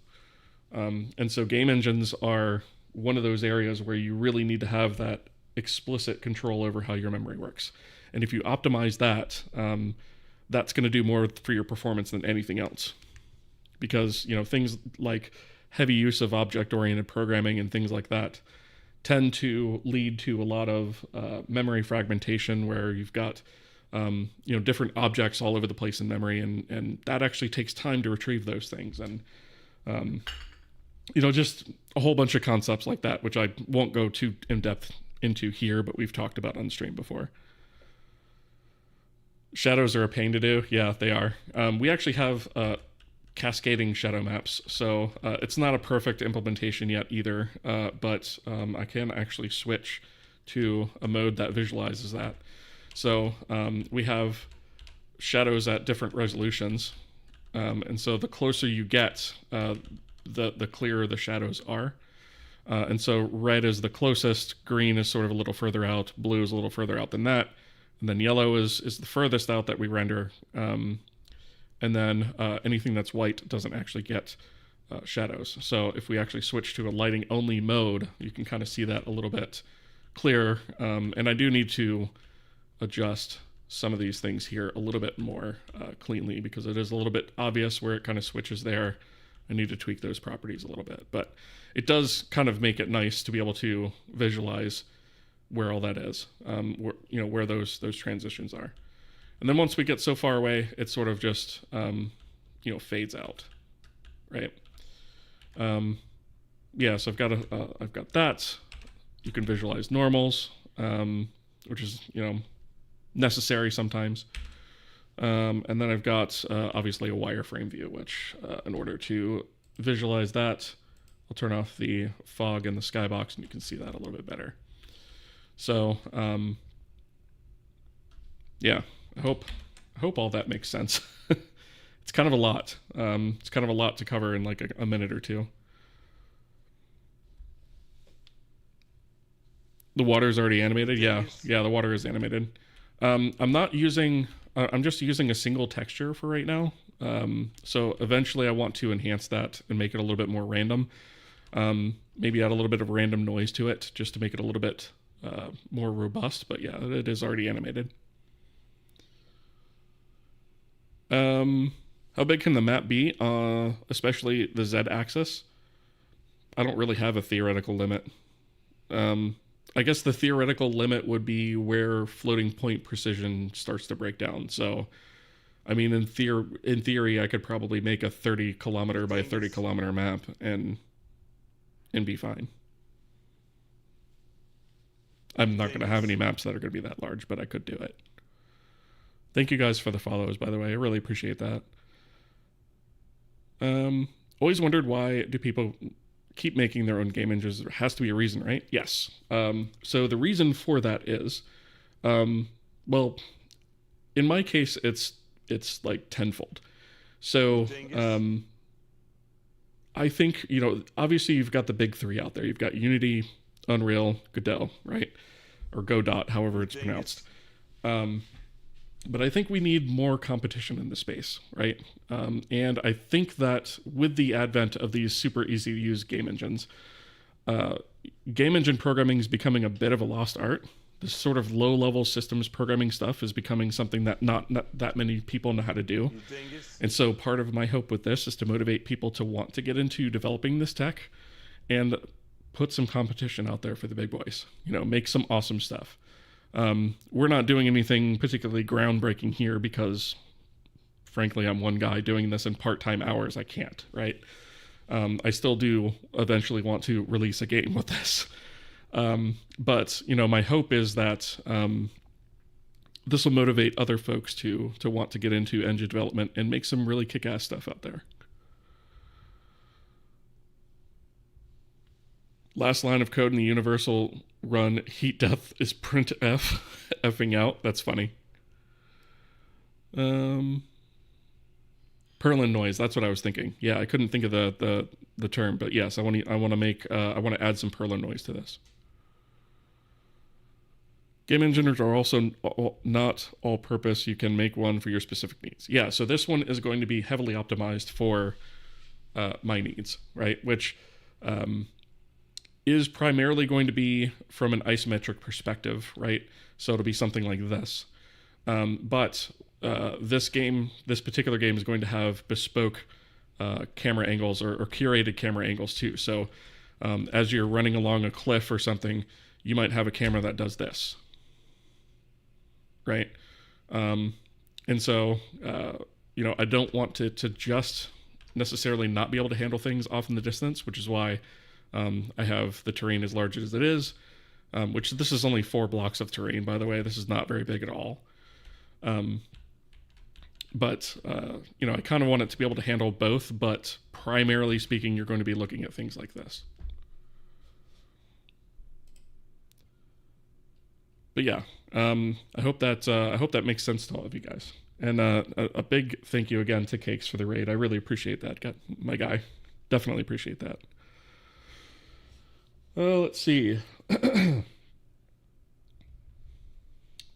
And so game engines are one of those areas where you really need to have that explicit control over how your memory works. And if you optimize that, that's going to do more for your performance than anything else. Because, things like heavy use of object-oriented programming and things like that tend to lead to a lot of memory fragmentation, where you've got different objects all over the place in memory, and that actually takes time to retrieve those things. And just a whole bunch of concepts like that, which I won't go too in depth into here, but we've talked about on stream before. Shadows are a pain to do. Yeah, they are. We actually have cascading shadow maps, so it's not a perfect implementation yet either, but I can actually switch to a mode that visualizes that. So we have shadows at different resolutions, and so the closer you get, the clearer the shadows are. And so red is the closest, green is sort of a little further out, blue is a little further out than that, and then yellow is the furthest out that we render. And then anything that's white doesn't actually get shadows. So if we actually switch to a lighting only mode, you can kind of see that a little bit clearer. And I do need to adjust some of these things here a little bit more cleanly, because it is a little bit obvious where it kind of switches there. I need to tweak those properties a little bit, but it does kind of make it nice to be able to visualize where all that is, where those transitions are. And then once we get so far away, it sort of just, fades out, right? So I've got that. You can visualize normals, which is, necessary sometimes. And then I've got, obviously, a wireframe view, which, in order to visualize that, I'll turn off the fog in the skybox, and you can see that a little bit better. So, I hope all that makes sense. It's kind of a lot. It's kind of a lot to cover in like a minute or two. The water's already animated. Yeah, the water is animated. I'm just using a single texture for right now. So eventually I want to enhance that and make it a little bit more random. Maybe add a little bit of random noise to it just to make it a little bit more robust. But yeah, it is already animated. How big can the map be? Especially the Z-axis? I don't really have a theoretical limit. I guess the theoretical limit would be where floating point precision starts to break down. So, I mean, in theory, I could probably make a 30 kilometer by 30 kilometer map and be fine. I'm not going to have any maps that are going to be that large, but I could do it. Thank you guys for the follows, by the way. I really appreciate that. Always wondered, why do people keep making their own game engines? There has to be a reason, right? Yes. So the reason for that is, well, in my case, it's like tenfold. So, I think, obviously you've got the big three out there. You've got Unity, Unreal, Godot, right? Or Godot, however it's pronounced. But I think we need more competition in the space, right? And I think that with the advent of these super easy to use game engines, game engine programming is becoming a bit of a lost art. This sort of low-level systems programming stuff is becoming something that not that many people know how to do. And so part of my hope with this is to motivate people to want to get into developing this tech and put some competition out there for the big boys. Make some awesome stuff. We're not doing anything particularly groundbreaking here because, frankly, I'm one guy doing this in part-time hours. I can't, right? I still do eventually want to release a game with this. But, my hope is that this will motivate other folks to want to get into engine development and make some really kick-ass stuff out there. Last line of code in the universal run heat death is printf effing out. That's funny. Perlin noise. That's what I was thinking. Yeah, I couldn't think of the term, but yes, I want to add some Perlin noise to this. Game engines are also not all purpose. You can make one for your specific needs. Yeah, so this one is going to be heavily optimized for my needs, right? Which is primarily going to be from an isometric perspective, right? So it'll be something like this. But this particular game is going to have bespoke camera angles or curated camera angles too. So as you're running along a cliff or something, you might have a camera that does this, right? And so, I don't want to just necessarily not be able to handle things off in the distance, which is why I have the terrain as large as it is, which this is only 4 blocks of terrain, by the way. This is not very big at all. But I kind of want it to be able to handle both, but primarily speaking, you're going to be looking at things like this. But yeah, I hope that makes sense to all of you guys. And a big thank you again to Cakes for the raid. I really appreciate that. My guy, definitely appreciate that. Let's see.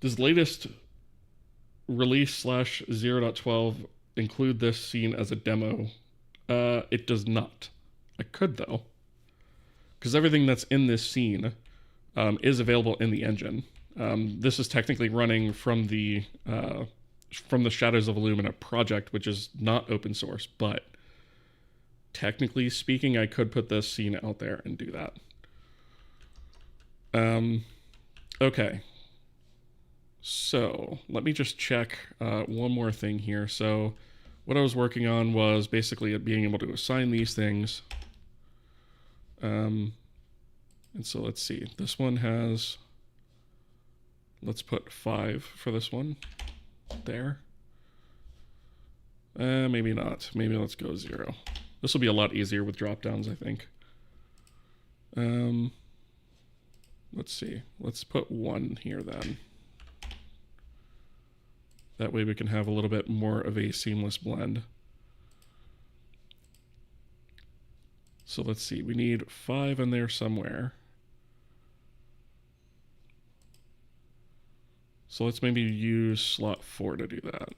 Does latest release / 0.12 include this scene as a demo? It does not. I could though, because everything that's in this scene is available in the engine. This is technically running from the Shadows of Illumina project, which is not open source, but technically speaking, I could put this scene out there and do that. Okay. So let me just check one more thing here. So what I was working on was basically being able to assign these things. And so let's see. This one has, let's put 5 for this one. There. Maybe not. Maybe let's go 0. This will be a lot easier with drop downs, I think. Let's see. Let's put 1 here then. That way we can have a little bit more of a seamless blend. So let's see. We need 5 in there somewhere. So let's maybe use slot 4 to do that.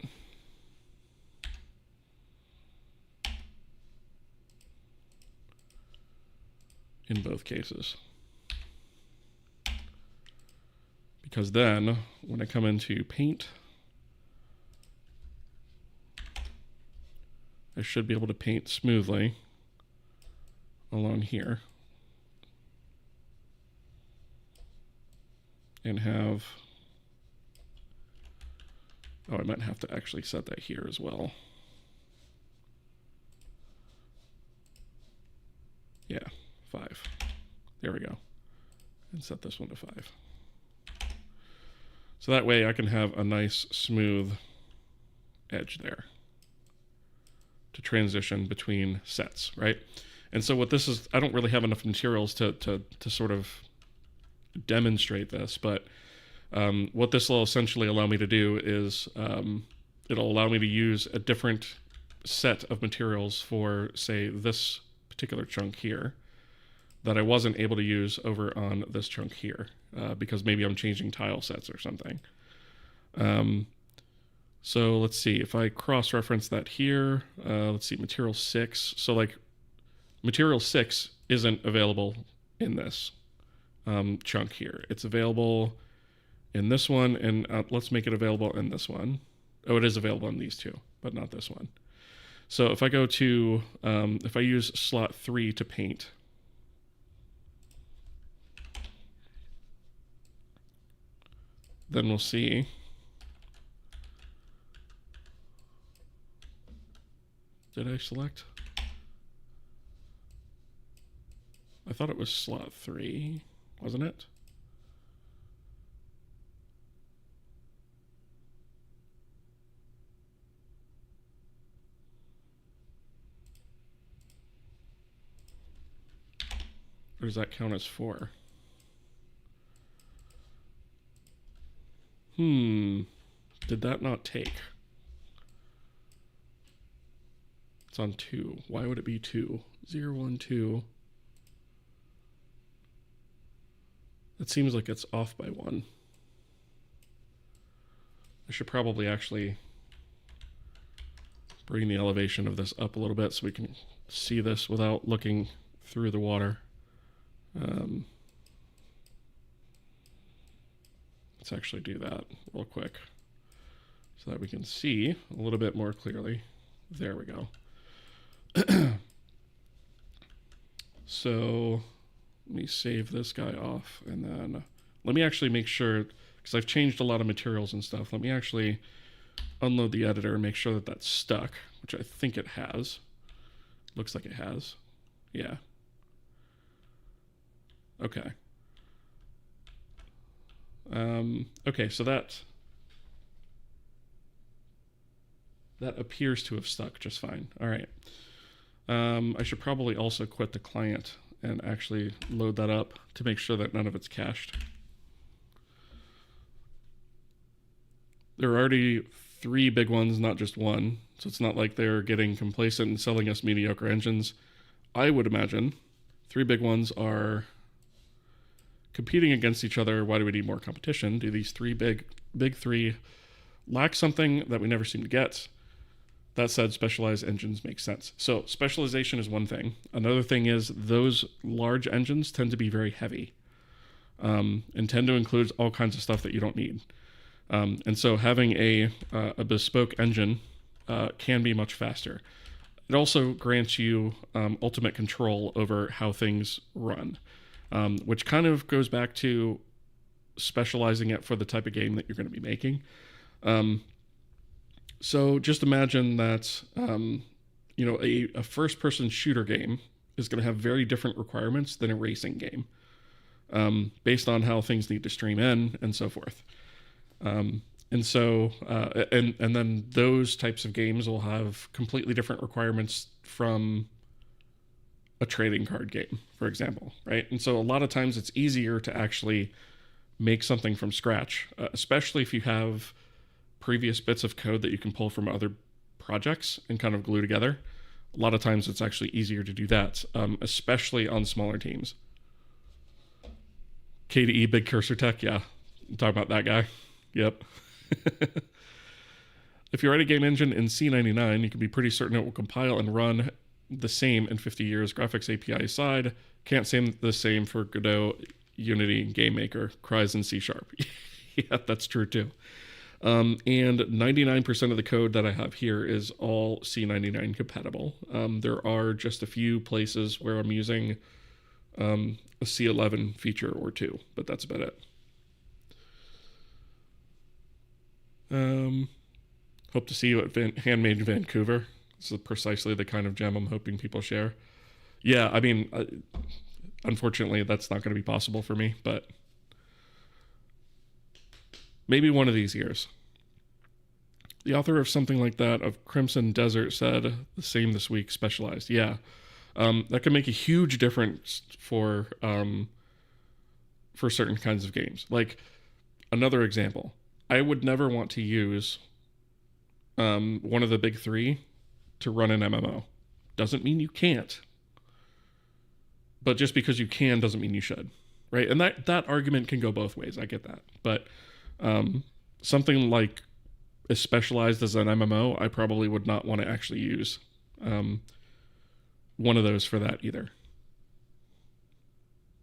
In both cases. Because then, when I come into paint, I should be able to paint smoothly along here. And have... Oh, I might have to actually set that here as well. Yeah, 5. There we go. And set this one to 5. So that way I can have a nice smooth edge there to transition between sets, right? And so what this is, I don't really have enough materials to sort of demonstrate this, but what this will essentially allow me to do is it'll allow me to use a different set of materials for, say, this particular chunk here that I wasn't able to use over on this chunk here because maybe I'm changing tile sets or something. So let's see, if I cross-reference that here, let's see, material 6. So like material 6 isn't available in this chunk here. It's available in this one, and let's make it available in this one. Oh, it is available in these two, but not this one. So if I go to, if I use slot 3 to paint, then we'll see. Did I select? I thought it was slot 3, wasn't it? Or does that count as 4? Did that not take? It's on 2. Why would it be 2? 0, 1, 2. It seems like it's off by 1. I should probably actually bring the elevation of this up a little bit so we can see this without looking through the water. Let's actually do that real quick. so that we can see a little bit more clearly. There we go. So let me save this guy off, and then let me actually make sure, because I've changed a lot of materials and stuff. Let me actually unload the editor and make sure that that's stuck, which I think it has. Looks like it has. Yeah. Okay. Okay, so that appears to have stuck just fine. All right. I should probably also quit the client and actually load that up to make sure that none of it's cached. There are already 3 big ones, not just one, so it's not like they're getting complacent and selling us mediocre engines. I would imagine 3 big ones are competing against each other. Why do we need more competition? Do these big three lack something that we never seem to get? That said, specialized engines make sense. So specialization is one thing. Another thing is those large engines tend to be very heavy, and tend to include all kinds of stuff that you don't need. And so having a bespoke engine can be much faster. It also grants you ultimate control over how things run, which kind of goes back to specializing it for the type of game that you're going to be making. So just imagine that, a first-person shooter game is going to have very different requirements than a racing game, based on how things need to stream in and so forth. And then those types of games will have completely different requirements from a trading card game, for example, right? And so a lot of times it's easier to actually make something from scratch, especially if you have previous bits of code that you can pull from other projects and kind of glue together. A lot of times it's actually easier to do that, especially on smaller teams. KDE Big Cursor Tech, yeah. I'm talking about that guy. Yep. If you write a game engine in C99, you can be pretty certain it will compile and run the same in 50 years. Graphics API aside, can't say the same for Godot, Unity, GameMaker, cries in C#. Yeah, that's true too. And 99% of the code that I have here is all C99 compatible. There are just a few places where I'm using a C11 feature or two, but that's about it. Hope to see you at Handmade Vancouver. This is precisely the kind of gem I'm hoping people share. Yeah, I mean, unfortunately, that's not going to be possible for me, but maybe one of these years. The author of something like that, of Crimson Desert, said the same this week, specialized. Yeah, that can make a huge difference for certain kinds of games. Like, another example, I would never want to use one of the big three to run an MMO. Doesn't mean you can't. But just because you can doesn't mean you should, right? And that argument can go both ways. I get that. But something like as specialized as an MMO, I probably would not want to actually use one of those for that either.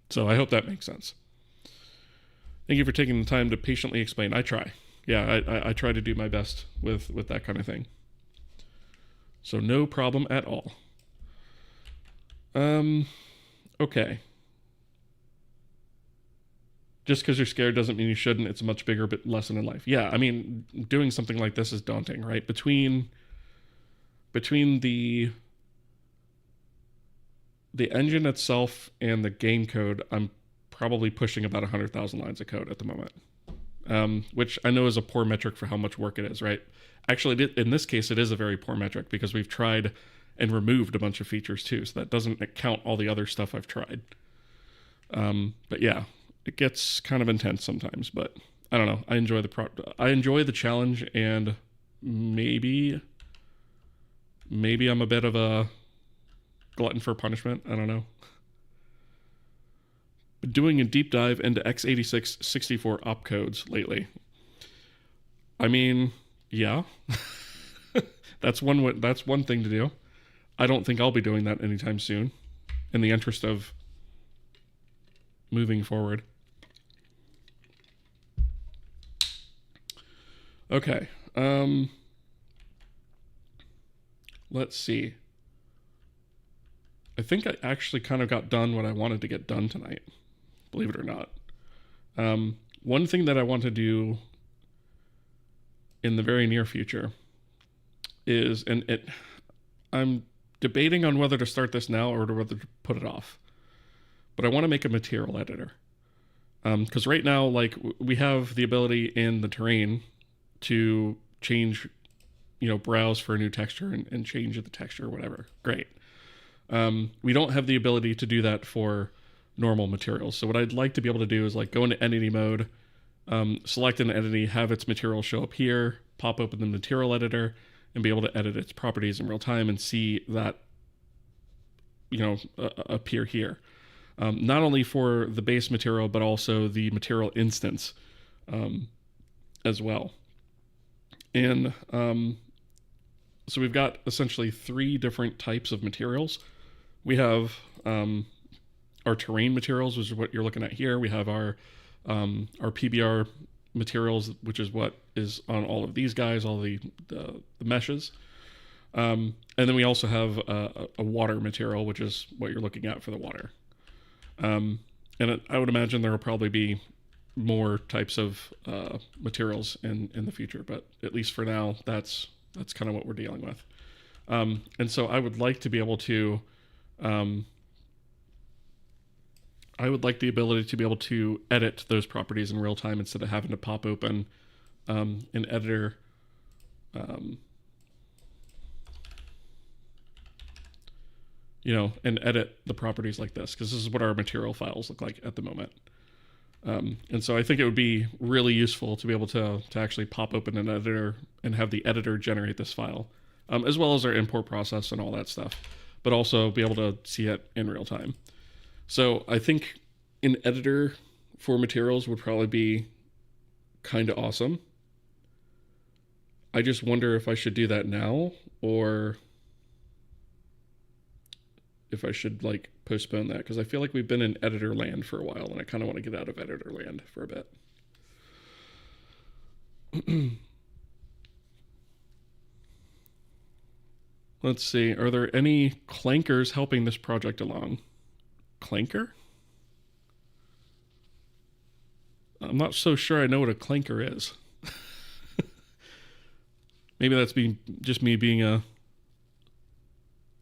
So I hope that makes sense. Thank you for taking the time to patiently explain. I try. Yeah, I try to do my best with that kind of thing. So no problem at all. Okay. Just because you're scared doesn't mean you shouldn't. It's a much bigger lesson in life. Yeah, I mean, doing something like this is daunting, right? Between the engine itself and the game code, I'm probably pushing about 100,000 lines of code at the moment, which I know is a poor metric for how much work it is, right? Actually, in this case, it is a very poor metric because we've tried and removed a bunch of features too, so that doesn't count all the other stuff I've tried. But yeah, it gets kind of intense sometimes, but I don't know. I enjoy the challenge, and maybe I'm a bit of a glutton for punishment. I don't know. Been doing a deep dive into x86 64 opcodes lately. I mean, yeah, that's one thing to do. I don't think I'll be doing that anytime soon, in the interest of moving forward. Okay. Um, let's see. I think I actually kind of got done what I wanted to get done tonight, believe it or not. One thing that I want to do in the very near future is, I'm debating on whether to start this now or whether to put it off. But I want to make a material editor. Because right now, like, we have the ability in the terrain to change, browse for a new texture and change the texture or whatever. Great. We don't have the ability to do that for normal materials. So what I'd like to be able to do is like go into entity mode, select an entity, have its material show up here, pop open the material editor, and be able to edit its properties in real time and see that, appear here. Not only for the base material, but also the material instance as well. And so we've got essentially 3 different types of materials. We have our terrain materials, which is what you're looking at here. We have our PBR materials, which is what is on all of these guys, all the meshes. And then we also have a water material, which is what you're looking at for the water. And I would imagine there will probably be more types of materials in the future, but at least for now, that's kind of what we're dealing with. And so I would like to be able to, I would like the ability to be able to edit those properties in real time instead of having to pop open an editor. And edit the properties like this, because this is what our material files look like at the moment. And so I think it would be really useful to be able to actually pop open an editor and have the editor generate this file, as well as our import process and all that stuff, but also be able to see it in real time. So I think an editor for materials would probably be kind of awesome. I just wonder if I should do that now or if I should like postpone that, because I feel like we've been in editor land for a while and I kind of want to get out of editor land for a bit. Let's see. Are there any clankers helping this project along? Clanker? I'm not so sure I know what a clanker is. Maybe that's just me being a...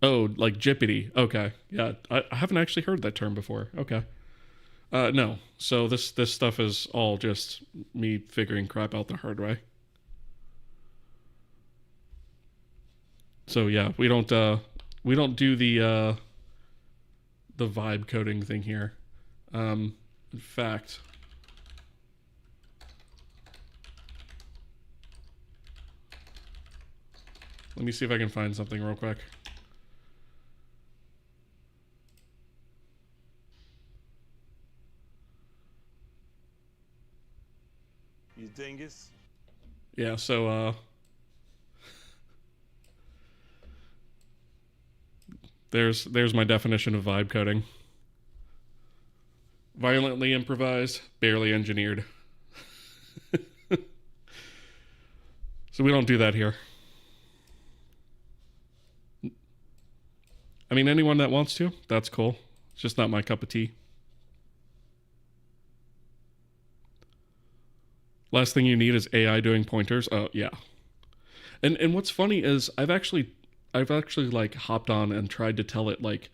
Oh, like Jippity. Okay. Yeah, I haven't actually heard that term before. Okay. No. So this stuff is all just me figuring crap out the hard way. So yeah, we don't do the vibe coding thing here. In fact, let me see if I can find something real quick. You dingus. Yeah, so there's my definition of vibe coding. Violently improvised, barely engineered. So we don't do that here. I mean, anyone that wants to, that's cool. It's just not my cup of tea. Last thing you need is AI doing pointers. Oh, yeah. And what's funny is I've actually like hopped on and tried to tell it like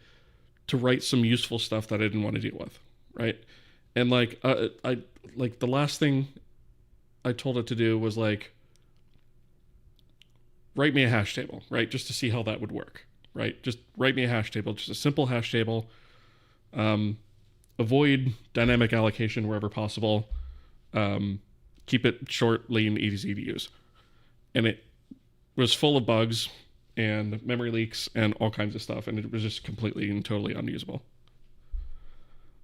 to write some useful stuff that I didn't want to deal with, right? And like I like the last thing I told it to do was like write me a hash table, right? Just to see how that would work, right? Just write me a hash table, just a simple hash table. Avoid dynamic allocation wherever possible. Keep it short, lean, easy to use. And it was full of bugs and memory leaks and all kinds of stuff. And it was just completely and totally unusable.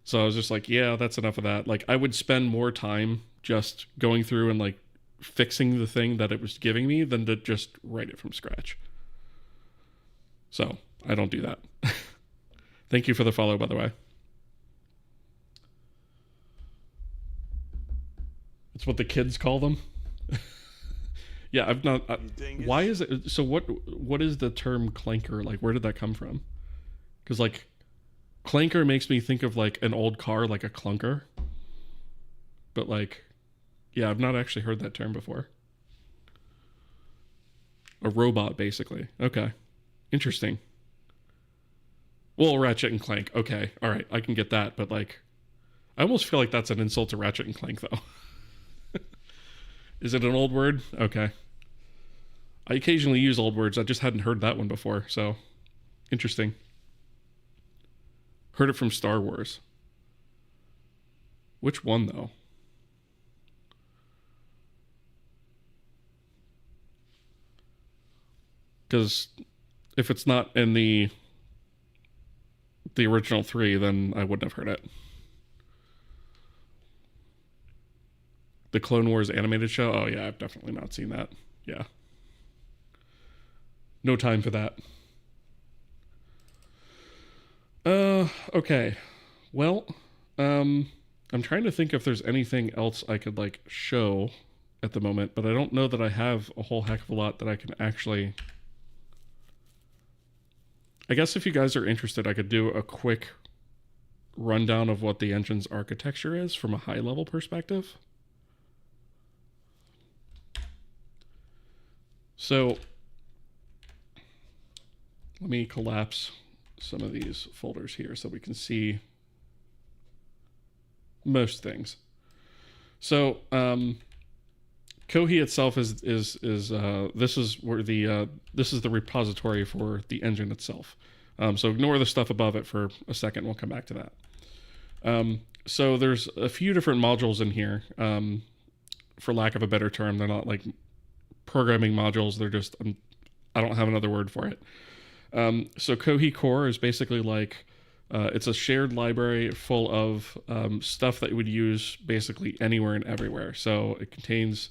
So I was just like, yeah, that's enough of that. Like I would spend more time just going through and like fixing the thing that it was giving me than to just write it from scratch. So I don't do that. Thank you for the follow, by the way. It's what the kids call them. Yeah, I've not. You Why dingus. is it? So what is the term clanker? Like, where did that come from? Because like clanker makes me think of like an old car, like a clunker. But like, yeah, I've not actually heard that term before. A robot, basically. Okay, interesting. Well, Ratchet and Clank. Okay, all right, I can get that. But like, I almost feel like that's an insult to Ratchet and Clank, though. Is it an old word? Okay. I occasionally use old words. I just hadn't heard that one before. So interesting. Heard it from Star Wars. Which one though? Because if it's not in the original three, then I wouldn't have heard it. The Clone Wars animated show? Oh yeah, I've definitely not seen that. Yeah. No time for that. Okay. Well, I'm trying to think if there's anything else I could like show at the moment, but I don't know that I have a whole heck of a lot that I can actually. I guess if you guys are interested, I could do a quick rundown of what the engine's architecture is from a high level perspective. So let me collapse some of these folders here so we can see most things. So Kohi itself is this is where the this is the repository for the engine itself. So ignore the stuff above it for a second. We'll come back to that. So there's a few different modules in here. For lack of a better term, they're not like programming modules. They're just I don't have another word for it. So Kohi Core is basically like it's a shared library full of stuff that you would use basically anywhere and everywhere. So it contains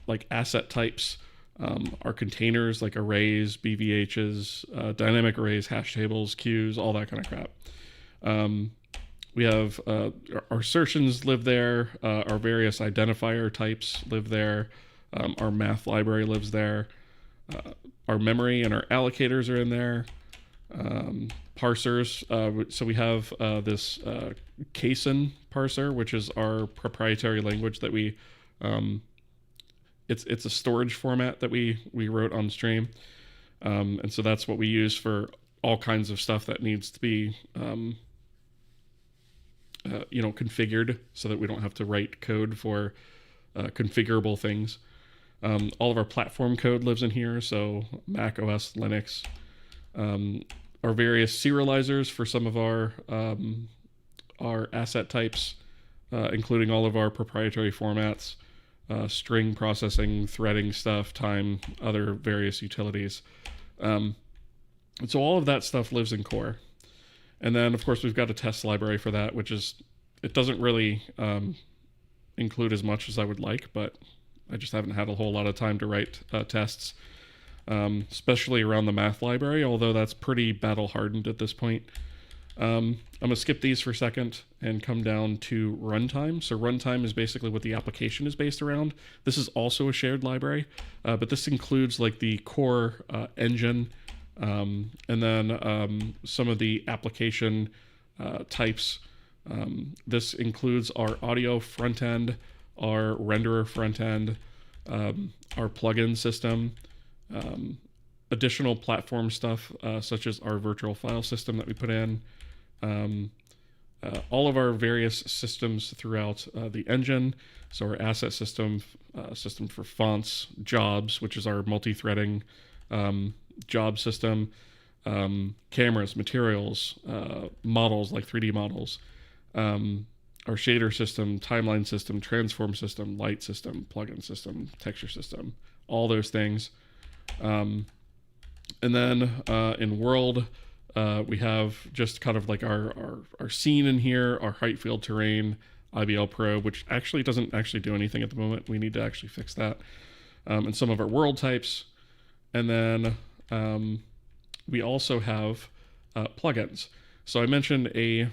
like asset types, our containers like arrays, BVHs, dynamic arrays, hash tables, queues, all that kind of crap. We have our assertions live there, our various identifier types live there, our math library lives there, our memory and our allocators are in there. Parsers. So we have this KSON parser, which is our proprietary language that we. It's a storage format that we wrote on stream, and so that's what we use for all kinds of stuff that needs to be configured, so that we don't have to write code for configurable things. All of our platform code lives in here, so Mac OS, Linux. Our various serializers for some of our asset types, including all of our proprietary formats, string processing, threading stuff, time, other various utilities. And so all of that stuff lives in core. And then, of course, we've got a test library for that, which is, it doesn't really include as much as I would like, but I just haven't had a whole lot of time to write tests. Especially around the math library, although that's pretty battle hardened at this point. I'm going to skip these for a second and come down to runtime. So runtime is basically what the application is based around. This is also a shared library, but this includes like the core engine, and then some of the application types. This includes our audio front end, our renderer front end, our plugin system, additional platform stuff, such as our virtual file system that we put in, all of our various systems throughout the engine. So our asset system, system for fonts, jobs, which is our multi-threading job system, cameras, materials, models like 3D models, our shader system, timeline system, transform system, light system, plugin system, texture system, all those things. And then in world, we have just kind of like our scene in here, our height field terrain, IBL Pro, which actually doesn't actually do anything at the moment. We need to actually fix that. And some of our world types. And then we also have plugins. So I mentioned a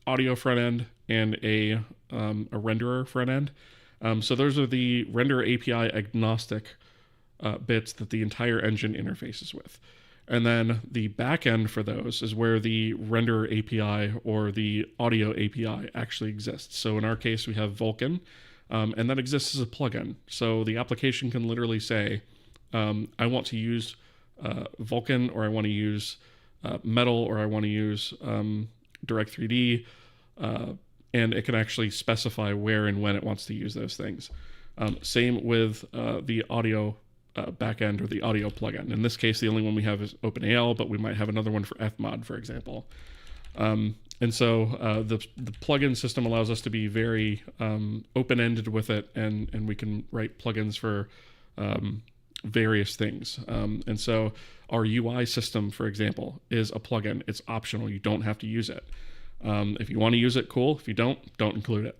audio front end and a renderer front end. So those are the render API agnostic bits that the entire engine interfaces with. And then the backend for those is where the render API or the audio API actually exists. So in our case, we have Vulkan, and that exists as a plugin. So the application can literally say, I want to use Vulkan, or I want to use Metal, or I want to use Direct3D, and it can actually specify where and when it wants to use those things. Same with the audio backend or the audio plugin. In this case, the only one we have is OpenAL, but we might have another one for Fmod, for example. And so the plugin system allows us to be very open-ended with it, and we can write plugins for various things. And so our UI system, for example, is a plugin. It's optional. You don't have to use it. If you want to use it, cool. If you don't include it.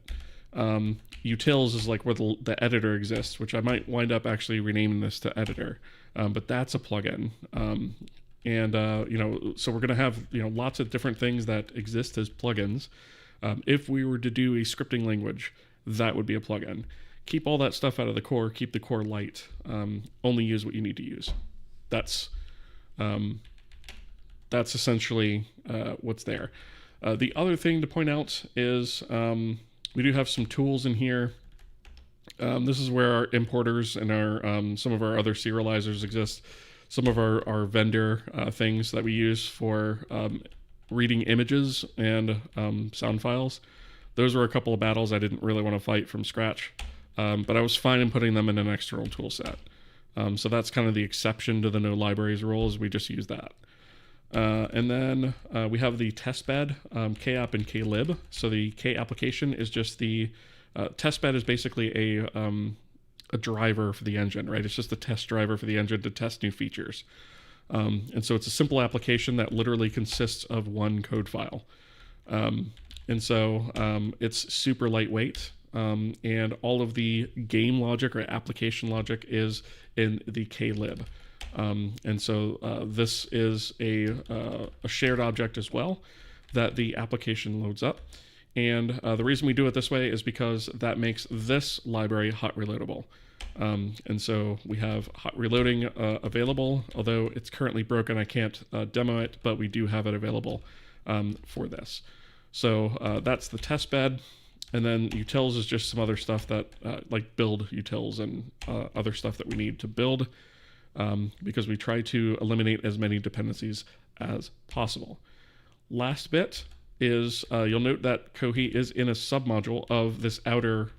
Utils is like where the editor exists, which I might wind up actually renaming this to editor. But that's a plugin. So we're going to have, lots of different things that exist as plugins. If we were to do a scripting language, that would be a plugin. Keep all that stuff out of the core. Keep the core light. Only use what you need to use. That's essentially what's there. The other thing to point out is we do have some tools in here. This is where our importers and our some of our other serializers exist. Some of our vendor things that we use for reading images and sound files. Those were a couple of battles I didn't really want to fight from scratch, but I was fine in putting them in an external tool set. So that's kind of the exception to the no libraries rule, is we just use that. And then we have the testbed, KApp and klib. So the K application is just the testbed is basically a driver for the engine, right? It's just a test driver for the engine to test new features. And so it's a simple application that literally consists of one code file. And so it's super lightweight. And all of the game logic or application logic is in the klib. And so this is a shared object as well that the application loads up. And the reason we do it this way is because that makes this library hot reloadable. And so we have hot reloading available, although it's currently broken. I can't demo it, but we do have it available for this. So that's the test bed. And then utils is just some other stuff that like build utils and other stuff that we need to build. Because we try to eliminate as many dependencies as possible. Last bit is you'll note that Kohi is in a submodule of this outer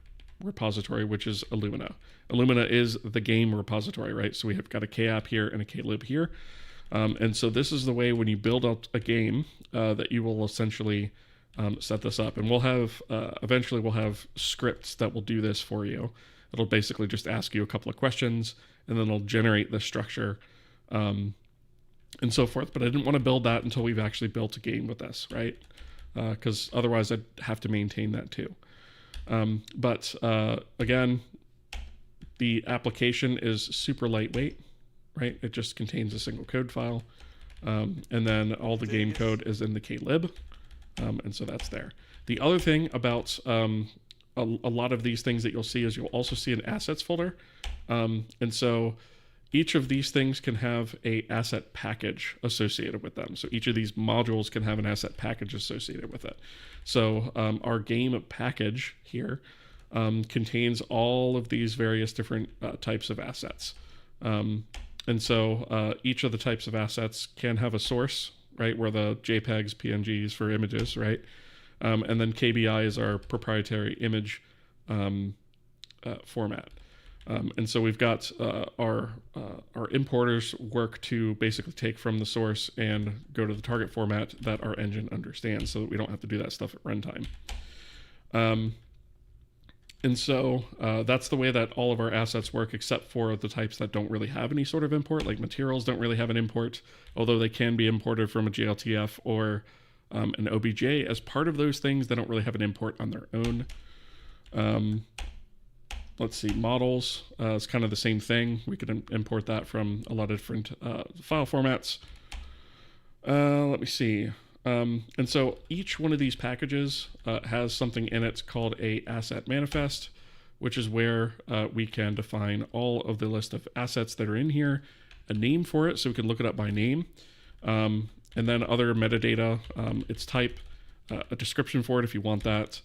repository, which is Illumina. Illumina is the game repository, right? So we have got a KApp here and a klib here. And so this is the way when you build out a game that you will essentially set this up. And we'll have, eventually we'll have scripts that will do this for you. It'll basically just ask you a couple of questions, and then it'll generate the structure and so forth. But I didn't want to build that until we've actually built a game with this, right? Because otherwise I'd have to maintain that too. But again, the application is super lightweight, right? It just contains a single code file. And then all the game code is in the klib. And so that's there. The other thing about a lot of these things that you'll see is you'll also see an assets folder. And so each of these things can have a asset package associated with them. So each of these modules can have an asset package associated with it. So our game package here contains all of these various different types of assets. And so each of the types of assets can have a source, right, where the JPEGs, PNGs for images, right? And then KBI is our proprietary image format. And so we've got our importers work to basically take from the source and go to the target format that our engine understands, so that we don't have to do that stuff at runtime. And so that's the way that all of our assets work, except for the types that don't really have any sort of import, like materials don't really have an import, although they can be imported from a GLTF or an OBJ. As part of those things, they don't really have an import on their own. Let's see, models is kind of the same thing. We could import that from a lot of different file formats. Let me see. And so each one of these packages has something in it called a asset manifest, which is where we can define all of the list of assets that are in here, a name for it so we can look it up by name, and then other metadata, its type, a description for it if you want that,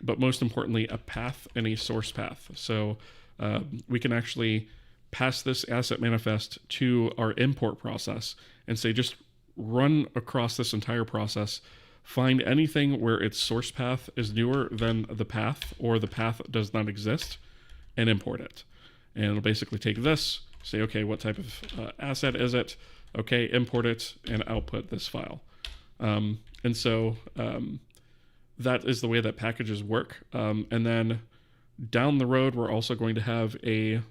but most importantly, a path and a source path. So we can actually pass this asset manifest to our import process and say just run across this entire process, find anything where its source path is newer than the path or the path does not exist, and import it. And it'll basically take this, say, okay, what type of asset is it? Okay, import it and output this file. And so that is the way that packages work. And then down the road, we're also going to have a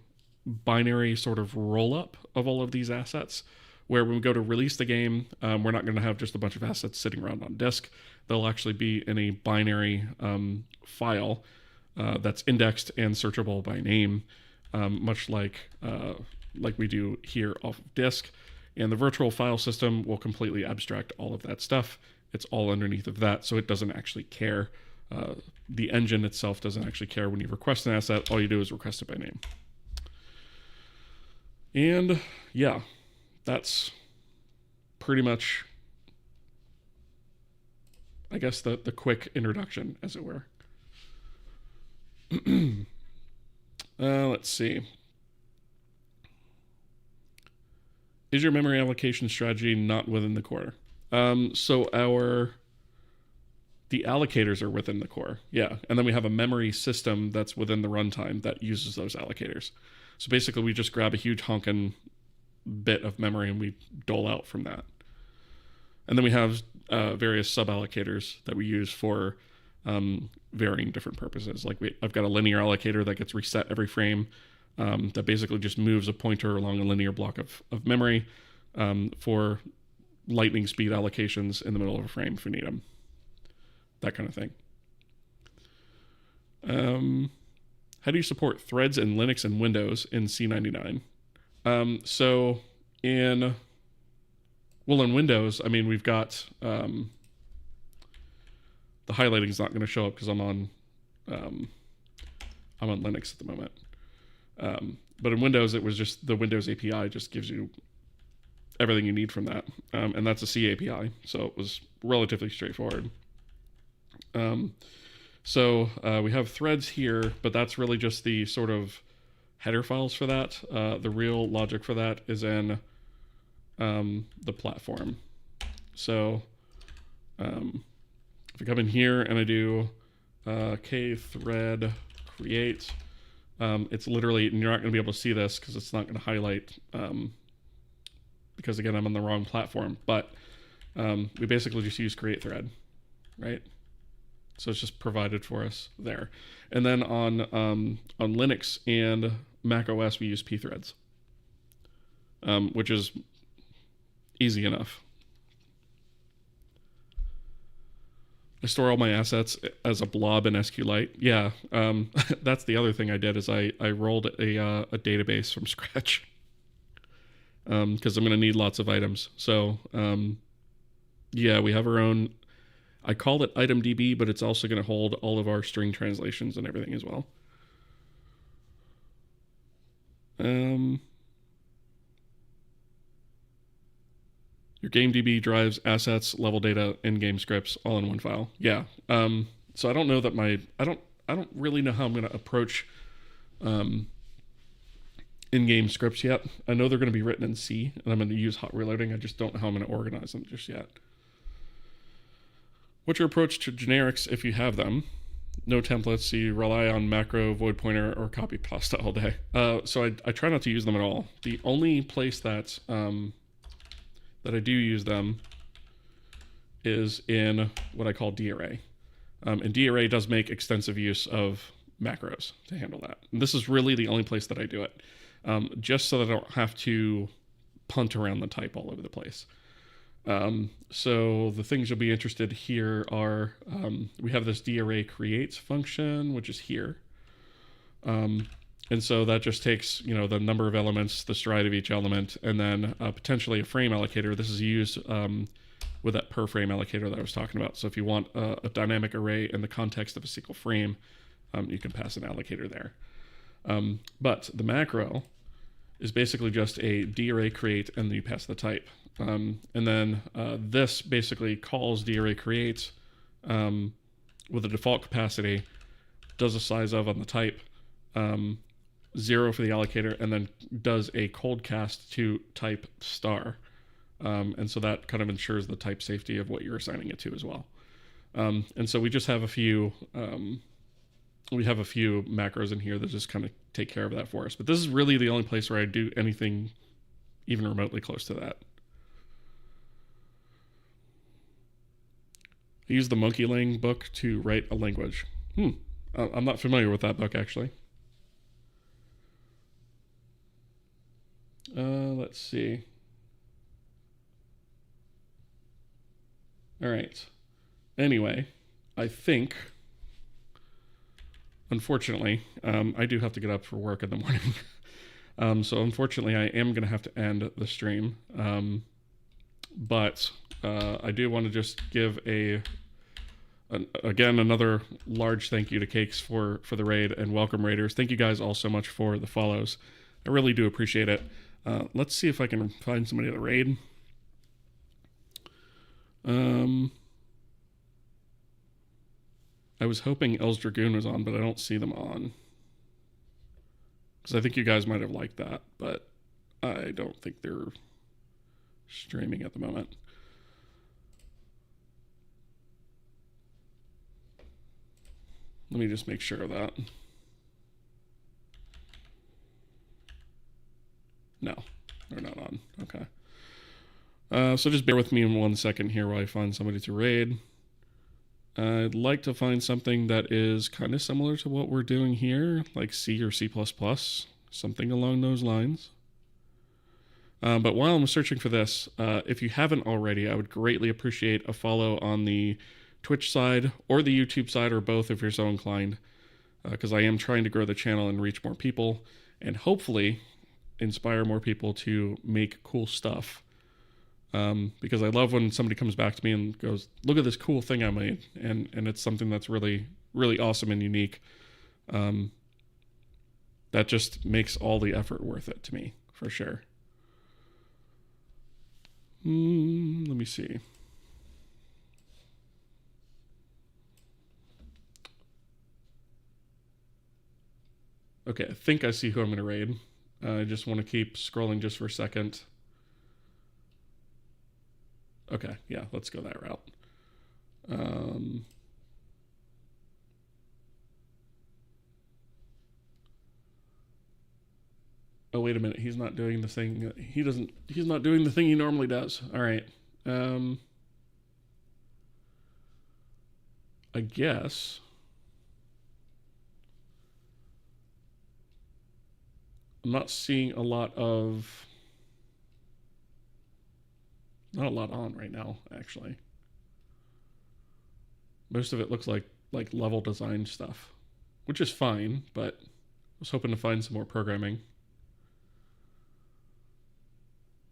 binary sort of roll-up of all of these assets, where when we go to release the game, we're not going to have just a bunch of assets sitting around on disk. They'll actually be in a binary file that's indexed and searchable by name, much like we do here off of disk. And the virtual file system will completely abstract all of that stuff. It's all underneath of that, so it doesn't actually care. The engine itself doesn't actually care when you request an asset. All you do is request it by name. And yeah, that's pretty much, I guess, the quick introduction, as it were. Let's see. Is your memory allocation strategy not within the core? So the allocators are within the core, yeah. And then we have a memory system that's within the runtime that uses those allocators. So basically we just grab a huge honkin' bit of memory and we dole out from that. And then we have various sub-allocators that we use for varying different purposes. Like I've got a linear allocator that gets reset every frame, that basically just moves a pointer along a linear block of memory for lightning speed allocations in the middle of a frame if we need them. That kind of thing. How do you support threads in Linux and Windows in C99? So in Windows, I mean, we've got the highlighting is not going to show up because I'm on Linux at the moment. But in Windows, it was just the Windows API just gives you everything you need from that. And that's a C API, so it was relatively straightforward. So we have threads here, but that's really just the sort of header files for that. The real logic for that is in the platform. So if I come in here and I do kthread create, it's literally, and you're not going to be able to see this because it's not going to highlight, because again, I'm on the wrong platform, but we basically just use create thread, right? So it's just provided for us there. And then on Linux and Mac OS, we use pthreads, which is easy enough. I store all my assets as a blob in SQLite. Yeah, that's the other thing I did is I rolled a database from scratch because I'm going to need lots of items. So yeah, we have our own. I called it ItemDB, but it's also going to hold all of our string translations and everything as well. Your GameDB drives assets, level data, in-game scripts all in one file. Yeah. So I don't know that I don't really know how I'm going to approach in-game scripts yet. I know they're going to be written in C, and I'm going to use hot reloading. I just don't know how I'm going to organize them just yet. What's your approach to generics if you have them? No templates, so you rely on macro, void pointer, or copy pasta all day. So I try not to use them at all. The only place that I do use them is in what I call darray. And darray does make extensive use of macros to handle that. And this is really the only place that I do it, just so that I don't have to punt around the type all over the place. So the things you'll be interested here are, we have this darray creates function, which is here. And so that just takes, the number of elements, the stride of each element, and then potentially a frame allocator. This is used with that per frame allocator that I was talking about. So if you want a dynamic array in the context of a single frame, you can pass an allocator there. But the macro is basically just a darray create, and then you pass the type. And then this basically calls darray create with a default capacity, does a size of on the type, 0 for the allocator, and then does a cold cast to type star. And so that kind of ensures the type safety of what you're assigning it to as well. And so we just have a few macros in here that just kind of take care of that for us. But this is really the only place where I do anything even remotely close to that. I use the Monkey Lang book to write a language. I'm not familiar with that book, actually. Let's see. All right. Anyway, I think, unfortunately, I do have to get up for work in the morning. So unfortunately, I am going to have to end the stream. But I do want to just give again, another large thank you to Cakes for the raid, and welcome raiders. Thank you guys all so much for the follows. I really do appreciate it. Let's see if I can find somebody to raid. I was hoping Els Dragoon was on, but I don't see them on. Because I think you guys might have liked that, but I don't think they're streaming at the moment. Let me just make sure of that. No, they're not on. Okay. So just bear with me in 1 second here while I find somebody to raid. I'd like to find something that is kind of similar to what we're doing here, like C or C++, something along those lines. But while I'm searching for this, if you haven't already, I would greatly appreciate a follow on the Twitch side or the YouTube side, or both if you're so inclined, because I am trying to grow the channel and reach more people and hopefully inspire more people to make cool stuff. Because I love when somebody comes back to me and goes, look at this cool thing I made, and it's something that's really, really awesome and unique. That just makes all the effort worth it to me, for sure. Let me see. Okay, I think I see who I'm going to raid. I just want to keep scrolling just for a second. Okay, yeah, let's go that route. Oh, wait a minute. He's not doing the thing. He's not doing the thing he normally does. All right. I guess. I'm not seeing a lot not a lot on right now, actually. Most of it looks like level design stuff, which is fine, but I was hoping to find some more programming.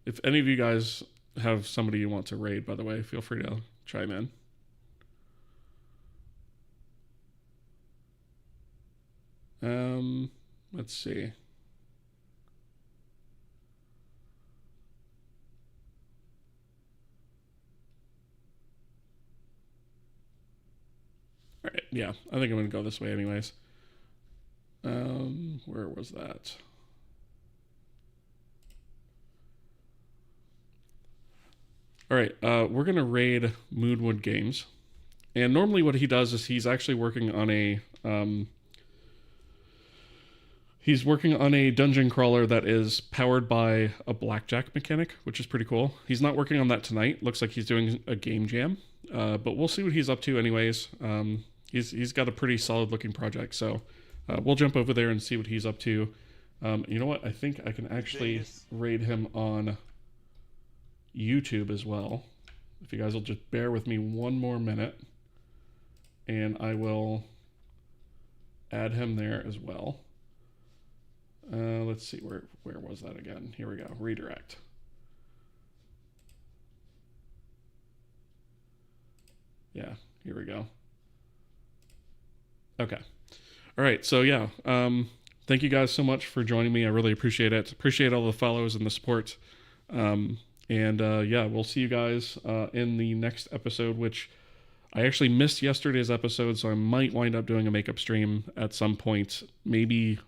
If any of you guys have somebody you want to raid, by the way, feel free to chime in. Let's see. All right, yeah, I think I'm going to go this way anyways. Where was that? All right, we're going to raid Moonwood Games. And normally what he does is he's actually working on a dungeon crawler that is powered by a blackjack mechanic, which is pretty cool. He's not working on that tonight. Looks like he's doing a game jam. But we'll see what he's up to anyways. He's got a pretty solid looking project, so we'll jump over there and see what he's up to. You know what? I think I can actually raid him on YouTube as well. If you guys will just bear with me one more minute, and I will add him there as well. Let's see, where was that again? Here we go, redirect. Yeah, here we go. Okay. All right, so yeah, thank you guys so much for joining me. I really appreciate it. Appreciate all the follows and the support. Yeah, we'll see you guys in the next episode, which I actually missed yesterday's episode, so I might wind up doing a makeup stream at some point. Maybe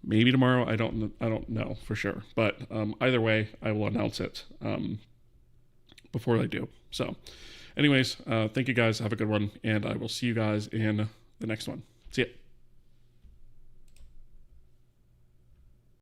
tomorrow. I don't know for sure, but either way, I will announce it before I do. So, anyways, thank you guys. Have a good one, and I will see you guys in the next one. See ya.